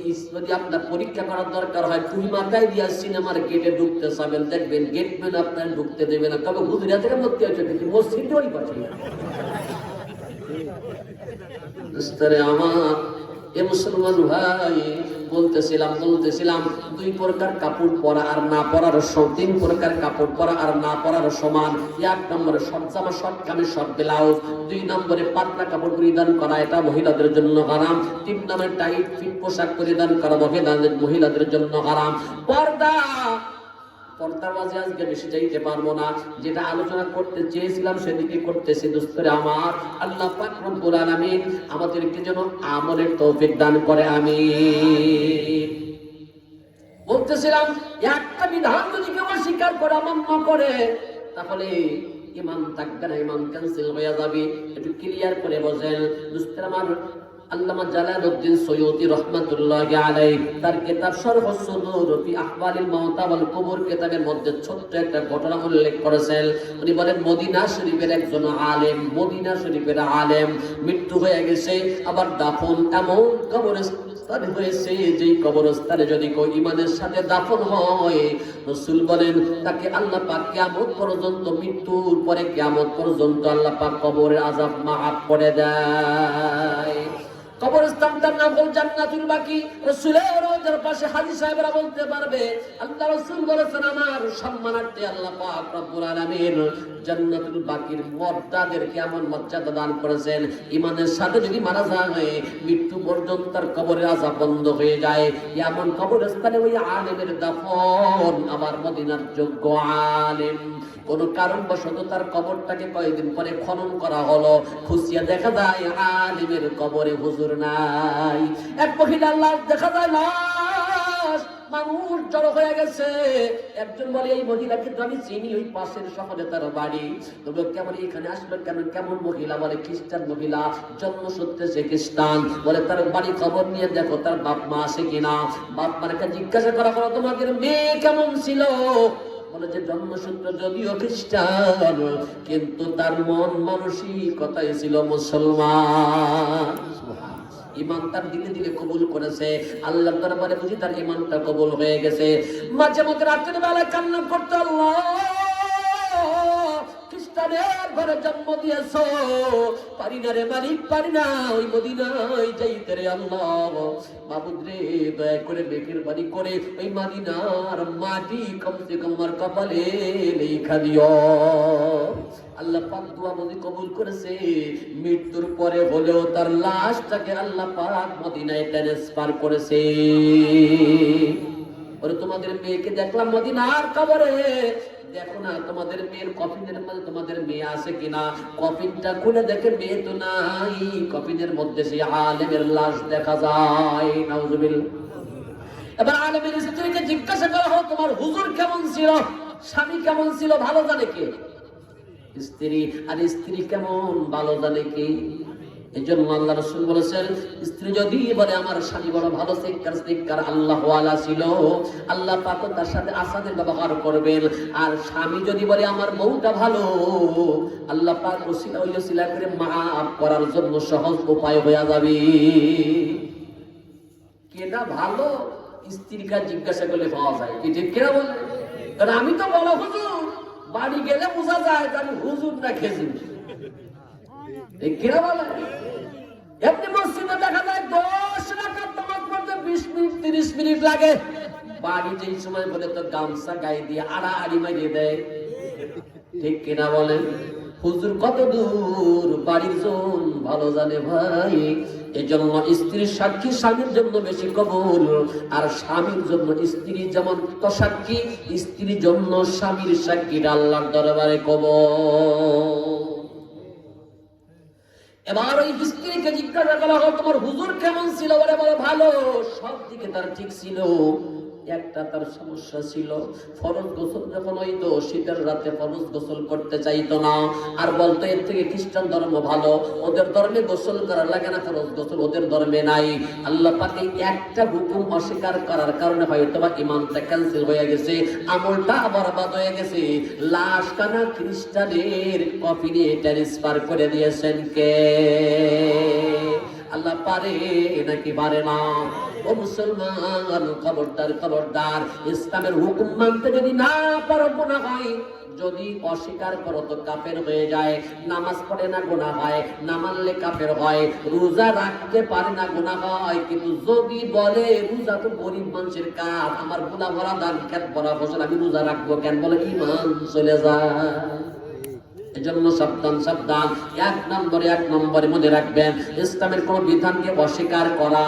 আপনার পরীক্ষা করার দরকার হয়, টুপি মাথায় দিয়া সিনেমার গেটে ঢুকতে চাবেন, দেখবেন গেটম্যান আপনার ঢুকতে দেবে না। তবে হুজুরা থেকে ভর্তি হয়েছে কিন্তু মসজিদে ওই পাশে। আমার এ মুসলমান ভাই, বলতেছিলাম 2 প্রকার কাপড় পরা আর না পরার, 3 প্রকার কাপড় পরা আর না পরার সমান। 1 নম্বরে শর্ট জামা, শর্ট কামিজ, শর্ট ব্লাউজ। 2 নম্বরে পাতলা কাপড় পরিধান করা, এটা মহিলাদের জন্য হারাম। 3 নম্বরে টাইট ফিট পোশাক পরিধান করা মহিলাদের জন্য হারাম। পর্দার মাঝে আজকে বেশি চাইতে পারবো না, যেটা আলোচনা করতে চেয়েছিলাম সেদিকে করতেছি। দোস্তরে আমার, আল্লাহ পাক রব্বুল আলামিন আমাদেরকে যেন আমলের তৌফিক দান করে। আমিন। বলতেছিলাম, একটা বিধান যদি কেউ অস্বীকার করে, অমান্য করে, তাহলে ঈমান থাকবে না, ঈমান ক্যান্সেল হয়ে যাবে। একটু ক্লিয়ার করে বলেন দোস্তরে আমার। আল্লামা জালালউদ্দিন সৈয়দী রাহমাতুল্লাহি আলাইহি তার কিতাব শরহ সুদুর ফি আহওয়ালিল মাউতা ওয়াল কুবুর কিতাবের মধ্যে ছোট্ট একটা ঘটনা উল্লেখ করেছেন। উনি বলেন, মদিনা শরীফের একজন আলেম, মদিনা শরীফের আলেম মৃত্যু হয়ে গেছে, আবার দাফন এমন কবরস্থানে হয়েছে যেই কবরস্থানে যদি কেউ ঈমানের সাথে দাফন হয়, রাসূল বলেন তাকে আল্লাহ পাক কিয়ামত পর্যন্ত, মৃত্যুর পরে কিয়ামত পর্যন্ত আল্লাহ পাক কবরের আযাব মাফ করে দেয়। কবরস্থান স্থানটার নাম হল জান্নাতুল বাকি। রাসূলের রওজার পাশে হাজী সাহেবরা বলতে পারবে আল্লাহ রাসূল বলেছেন আমার সম্মানার্থে আল্লাহ পাক রব্বুল আলামিন জান্নাতুল বাকির মর্যাদাদেরকে এমন মর্যাদা দান করেছেন, ইমানের সাথে যদি মারা যায় মৃত্যু পর্যন্ত তার কবরের আযাব বন্ধ হয়ে যায়। এমন কবরস্থানে ওই আলেমের দাফন। আমার মদিনার যোগ্য আলেম, কোন কারণবশত তার কবরটাকে কয়েকদিন পরে খনন করা হলো, খুঁজিয়ে দেখা যায় আলেমের কবরে হুজুর নাই। এক মহিলার লাশ দেখা যায়, লাশ মানুষ জড়ো হয়ে গেছে। একজন বলে এই মহিলাকে তো আমি চিনি, ওই পাশের শহরে তার বাড়ি, তবে কেমন এখানে আসলো কেন? কেমন মহিলা? বলে খ্রিস্টান মহিলা, জন্মসূত্রে সে খ্রিস্টান। বলে তার বাড়ি খবর নিয়ে দেখো তার বাপ মা আছে কিনা। বাপ মাকে জিজ্ঞাসা করা হলো তোমাদের মেয়ে কেমন ছিল? বলে যে জন্মসূত্র যদিও খ্রিস্টান কিন্তু তার মন মানসিকতাই ছিল মুসলমান। ইমান তার দিলে দিলে কবুল করেছে, আল্লাহর দরবারে বুঝি তার ইমানটা কবুল হয়ে গেছে। মাঝে মধ্যে রাতের বেলায় কান্না করতে, আল্লাহ খ্রিস্টানের ঘরে জন্ম দিয়েছো, পারি না রে মালিক, পারি না ওই মদিনায় যাইতে রে আল্লাহ। মাবুদ রে দয়া করে বেকের বাড়ি করে ওই মদিনার মাটি কমসে কম আমার কপালে লেখা দিও। আল্লাহ পাক দোয়া মদি কবুল করেছে। মৃত্যুর পরে হলেও তার লাশটাকে আল্লাহ পাক মদিনায় ট্রান্সফার করেছে। ওরে তোমাদের মেয়েকে দেখলাম মদিনার কবরে, দেখো না তোমাদের মেয়ের কফিনের মধ্যে তোমাদের মেয়ে আছে কিনা। কফিনটা খুলে দেখে মেয়ে তো নাই, কফিনের মধ্যে সেই আলেমের লাশ দেখা যায়। নাউজুবিল্লাহ। এবার আলেমের স্ত্রীকে জিজ্ঞাসা করা হোক তোমার হুজুর কেমন ছিল, স্বামী কেমন ছিল, ভালো জানে কে? স্ত্রী। আর স্ত্রী কেমন ভালো জানে কে? এই জন্য আল্লাহ রাসূল বলেছেন স্ত্রী যদি বলে আমার স্বামী বড় ভালো সিক্কার আল্লাহ ওয়ালা ছিল, আল্লাহ পাক তার সাথে আসাদের ব্যবহার করবেন। আর স্বামী যদি বলে আমার বউটা ভালো, আল্লাহ পাক ওসিলা করে মাফ করার জন্য সহজ উপায় হয়ে যাবে। কেডা ভালো স্ত্রীকে জিজ্ঞাসা করলে পাওয়া যায়, কি ঠিক কেনা বলে? কারণ আমি তো বলো হুজুর, বাড়ি গেলে বোঝা যায় যে আমি হুজুর না খেজুর। এমনি মসজিদে দেখা যায় 10 রাকাত নামাজ পড়তে 20 মিনিট 30 মিনিট লাগে। বাড়ি যেই সময় বলে তো গামছা গায়ে দিয়ে আড়াআড়ি মারিয়ে দেয়। ঠিক কিনা বলেন? হুজুর কত দূর বাড়ির জন ভালো জানে ভাই। এই জন্য স্ত্রীর সাক্ষী স্বামীর জন্য বেশি কবুল, আর স্বামীর জন্য স্ত্রী যেমন সাক্ষী, স্ত্রীর জন্য স্বামীর সাক্ষীটা আল্লাহর দরবারে কবুল। এবার ওই স্ত্রীকে জিজ্ঞাসা করা হলো তোমার হুজুর কেমন ছিল? বলে বলে ভালো, সব দিকে তার ঠিক ছিল। একটা তার সমস্যা ছিল, ফরজ গোসল যখন হইতো শীতের রাতে ফরজ গোসল করতে চাইতো না। আর বলতো এর থেকে খ্রিস্টান ধর্ম ভালো, ওদের ধর্মে গোসল করা লাগে না, ফরজ গোসল ওদের ধর্মে নাই। আল্লাহ পাক এই একটা হুকুম অস্বীকার করার কারণে হয়তো বা ইমানটা ক্যান্সেল হয়ে গেছে, আমলটা বরবাদ হয়ে গেছে। লাশ কানা খ্রিস্টানের কফিনে ট্রান্সফার করে দিয়েছেন কে? আল্লাহ পারে নাকি পারে না? ও মুসলমান, খবরদার খবরদার, ইসলামের হুকুম মানতে যদি না পারো গুনাহ হয়, যদি অস্বীকার করো তো কাফের হয়ে যায়। নামাজ পড়ে না গুনাহ হয়, না মানলে কাফের হয়। রোজা রাখতে পারে না গুনাহ হয়, কিন্তু যদি বলে রোজা তো গরিব মানুষের কাজ, আমার গুনাহ ভরা দান খেত ভরা ফসল, আমি রোজা রাখবো কেন? বলে ঈমান চলে যায়। এজন্য সাবধান সাবধান। এক নম্বরে মনে রাখবেন ইসলামের কোন বিধানকে অস্বীকার করা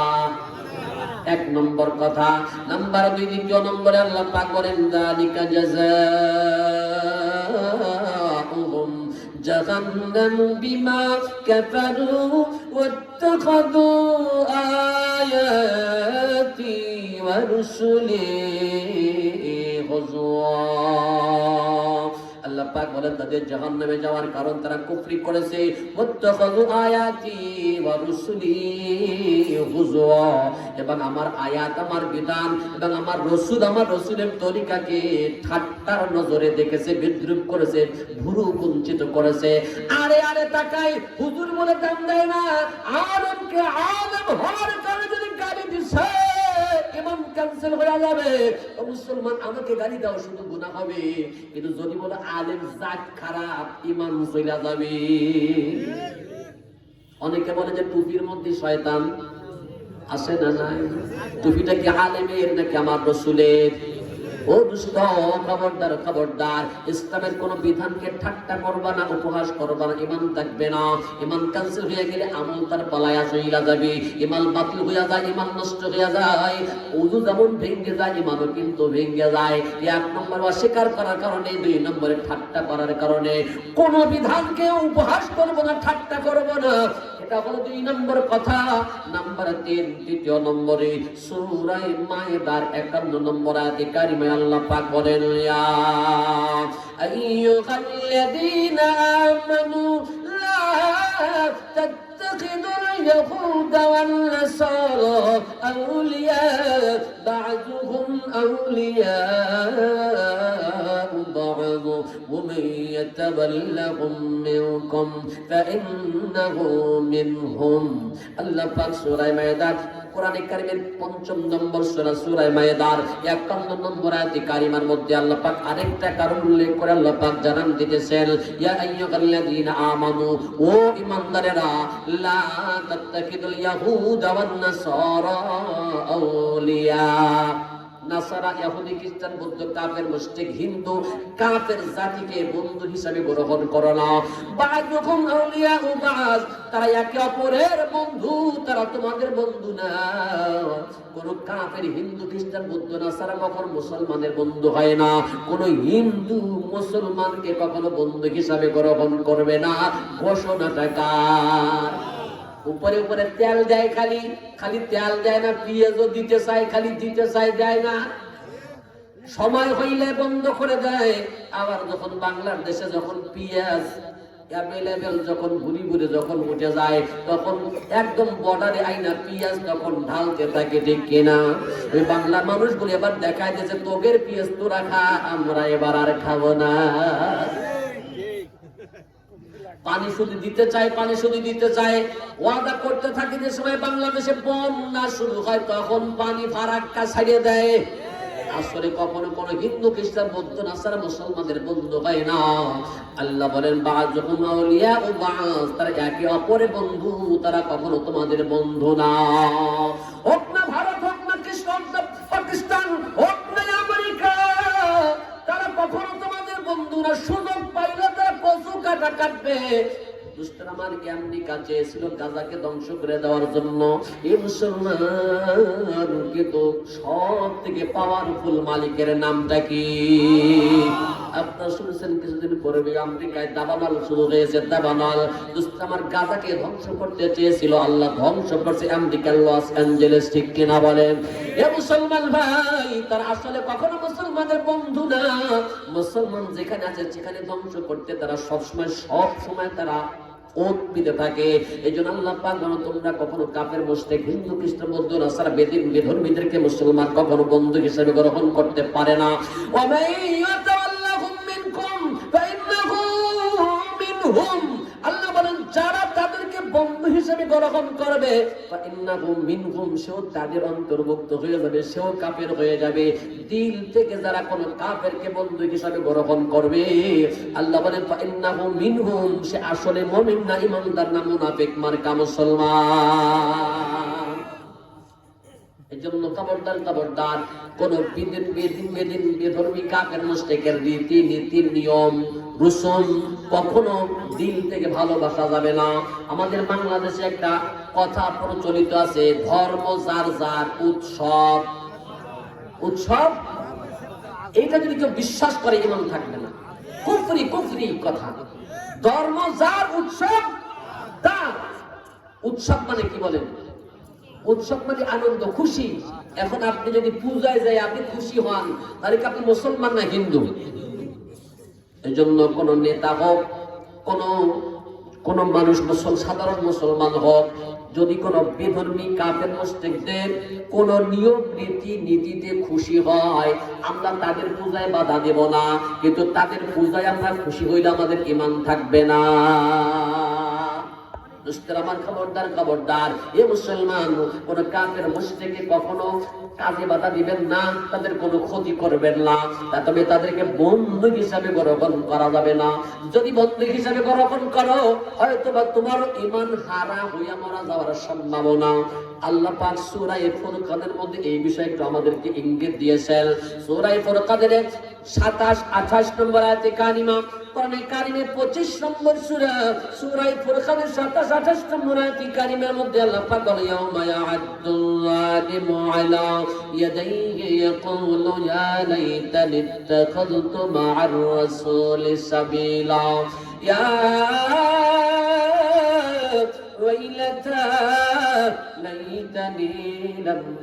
এক নম্বর কথা। নাম্বার 2, দ্বিতীয় নম্বরে আল্লাহ পাক বলেন যালিকা জাযাউহুম জাহান্নামু বিমা কাফারু ওয়াত্তাখাযু আয়াতি ওয়া রুসুলি হুজুয়া। আল্লাহ পাক বলেন তাদের জাহান্নামে যাওয়ার কারণ তারা কুফরি করেছে। ওয়াত্তাখাযু আয়াতি ওয়া রুসুলি হুজুয়া, এবং আমার আয়াত, আমার বিধান এবং আমার রসুলের তরিকাকে ঠাট্টার নজরে দেখেছে, বিদ্রুপ করেছে, ভুরু কুঞ্চিত করেছে। আরে আরে তাকাই, হুজুর বলে দাম দেয় না, আলেমকে আলেম হওয়ার কারণে যদি গালি দিছে ইমাম ক্যান্সেল হয়ে যাবে। ও মুসলমান, আমাকে গালি দাও শুধু গুনাহ হবে, কিন্তু যদি বলে আলেম জাত খারাপ ইমান চলে যাবে। অনেকে বলে যে টুপির মধ্যে শয়তান, আছে না নাই? টুপিটা কি আলেমের নাকি আমার রসুলের? ও দুষ্ট, খবরদার খবরদার, ইসলামের কোন বিধানকে ঠাট্টা করবা না, উপহাস করবা না, ইমান থাকবে না। ইমান ক্যান্সেল হয়ে গেলে আমল তার পালায়া চইলা যাবে, ইমান বাতিল হইয়া যায়, ইমান নষ্ট হইয়া যায়। ওযু যেমন ভেঙে যায়, ইমানও কিন্তু ভেঙে যায়। এক নম্বর অস্বীকার করার কারণে, দুই নম্বরে ঠাট্টা করার কারণে। কোন বিধানকে উপহাস করবো না, ঠাট্টা করবো না, এটা হলো দুই নম্বর কথা। নাম্বার 3, তৃতীয় নম্বরে সূরা মায়েদার 51 নম্বর আয়াতে কারিমায় আল্লাহ পাক বলেন, ইয়া আইয়ুহাল্লাযীনা আমানু লা তাত্তাখিযুল ইয়াহুদা ওয়ান নাসারা আউলিয়া বা'দুহুম আউলিয়া بعض ومن يتولهم منكم فإنه منهم আল্লাহ পাক সূরা মায়েদার কোরআনে কারীমের 5 নম্বর সূরা সূরা মায়েদার 51 নম্বর আয়াতে কারিমার মধ্যে আল্লাহ পাক আরেকটা কারণ উল্লেখ করে আল্লাহ পাক জানান দিতেছেন, ইয়া আইয়ুহাল্লাযীনা আমানু, ও ঈমানদারেরা, লা তাত্তাখিদুল ইয়াহুদা ওয়ান নাসারা আউলিয়া। নাসারা, ইহুদি, খ্রিস্টান, বৌদ্ধ, কাফের, মুশরিক, হিন্দু, কাফের জাতিকে বন্ধু হিসেবে গ্রহণ করো না। বা'দুহুম আউলিয়াউ বা'দ, তারা একে অপরের বন্ধু, তারা তোমাদের বন্ধু না। কোন কাফের, হিন্দু, খ্রিস্টান, বৌদ্ধ, নাসারা কখনো মুসলমানের বন্ধু হয় না। কোন হিন্দু মুসলমানকে কখনো বন্ধু হিসাবে গ্রহণ করবে না। ঘোষণাটা কার? উপরে উপরে তেল দেয়, খালি খালি তেল দেয় না, পেঁয়াজও দিতে চায়, খালি দিতে চায়, দেয় না। সময় হইলে বন্ধ করে দেয়। আবার যখন বাংলাদেশে যখন পেঁয়াজ অ্যাভেলেবেল, যখন ঘুরি ঘুরে যখন উঠে যায়, তখন একদম বর্ডারে আইনা পেঁয়াজ তখন ঢালতে থাকে, ঠিক কিনা? ওই বাংলার মানুষগুলো এবার দেখায় দিয়েছে, তোগের পেঁয়াজ তো রাখা, আমরা এবার আর খাবো না। পানি শুধু দিতে চায়, পানি শুধু দিতে চায়, ওয়াদা করতে থাকে। যে সময় বাংলাদেশে বন্যা শুরু হয়, তখন পানি ফারাক্কা ছাড়িয়ে দেয়। আসলে কখনো কোন হিন্দু, খ্রিস্টান, বৌদ্ধ, নাসারা মুসলমানদের বন্ধু হয় না। আল্লাহ বলেন, বা'দুহুম আউলিয়াউ বা'দ, তারা একে অপরের বন্ধু, তারা কখনো তোমাদের বন্ধু না। হোক না ভারত, হোক না কৃষ্ণ, পাকিস্তান, হোক না আমেরিকা, তারা কখনো তোমাদের বন্ধু না। সুযোগ পাইলে তারা কচু কাটা কাটবে। দুষ্টরা আমার আমেরিকা চেয়েছিল গাজাকে ধ্বংস করে দেওয়ার জন্য। এই মুসলমান কিন্তু সব থেকে পাওয়ারফুল মালিকের নামটা কি? আপনারা শুনেছেন কিছুদিন পরে আমেরিকায় দাবানল শুরু হয়েছে, দাবানল। দুষ্টরা আমার গাজাকে ধ্বংস করতে চেয়েছিল, আল্লাহ ধ্বংস করছে আমেরিকার লস অ্যাঞ্জেলেস, ঠিক কিনা বলেন? এ মুসলমান ভাই, তারা আসলে কখনো মুসলমানের বন্ধু না। মুসলমান যেখানে আছে সেখানে ধ্বংস করতে তারা সব সময় তারা ওত দিতে থাকে। এই জন্য আল্লাহ পাক বলেন, তোমরা কখনো কাফের, মুশরিক, হিন্দু, খ্রিস্টান, বৌদ্ধ, নাসারা, বেধর্মীদেরকে মুসলমান কখনো বন্ধু হিসেবে গ্রহণ করতে পারে না। ওয়া মান ইয়াতাওয়াল্লাহুম মিনকুম ফাইন্নাহু মিনহুম, আল্লাহ বলেন, যারা তাদেরকে বন্ধু হিসেবে গ্রহণ করবে, ফাইন্নাহু মিনহুম, সেও তাদের অন্তর্ভুক্ত হয়ে যাবে, সেও কাফের হয়ে যাবে। দিল থেকে যারা কোন কাফেরকে বন্ধু হিসেবে গ্রহণ করবে, আল্লাহ বলেন, ফাইন্নাহু মিনহুম, সে আসলে মুমিন না, ঈমানদার না, মুনাফিক মার্কা মুসলমান। এজন্য খবরদার খবরদার, কোন বেধর্মী কাফের মুশরিকের রীতি নীতি, নিয়ম রসুম কখনো দিল থেকে ভালোবাসা যাবে না। আমাদের বাংলাদেশে একটা কথা প্রচলিত আছে, ধর্ম যার যার, উৎসব উৎসব। এইটা যদি কেউ বিশ্বাস করে, ঈমান থাকবে না। কুফরি কুফরি কথা। ধর্ম যার, উৎসব তার। উৎসব মানে কি বলেন? উৎসব মানে আনন্দ, খুশি। এখন আপনি যদি পূজায় যায় আপনি খুশি হন, তাহলে কি আপনি মুসলমান না হিন্দু? এই জন্য কোন নেতা হোক, কোন মানুষ, সাধারণ মুসলমান হোক, যদি কোন বেধর্মী কাফের মুশরিকদের কোন নিয়ম রীতি নীতিতে খুশি হয়, আমরা তাদের পূজায় বাধা দেব না। কিন্তু তাদের পূজায় আমরা খুশি হইলে আমাদের ঈমান থাকবে না। আমার খবরদার খবরদার, এ মুসলমান, কোন কাফের মুশরিককে কখনো কাজে বাধা দিবেন না, তাদের কোনো ক্ষতি করবেন না। তবে তাদেরকে বন্ধু হিসাবে গ্রহণ করা যাবে না। যদি বন্ধু হিসাবে গ্রহণ করো, হয়তো বা তোমার ঈমান হারা হইয়া মারা যাওয়ার সম্ভাবনা আল্লাহ পাক সূরা ফুরকানের মধ্যে এই বিষয়ে একটু আমাদেরকে ইঙ্গিত দিয়েছেন। সূরা ফুরকানের 27 28 নম্বর আয়াতে কারিমা, কোরআনে কারিমে 25 নম্বর সূরা, সূরা ফুরকানের 27 28 নম্বর আয়াতে কারিমার মধ্যে আল্লাহ পাক বলে ইয়াউমা ইয়া'আদ্দুল যালিমু আলা ইয়াদাইহি ইয়াকুলু ইয়া লাইতানি ইত্তাখাযতু মা'আর রাসূলি সাবিলা ইয়া ويلتى ليتني لم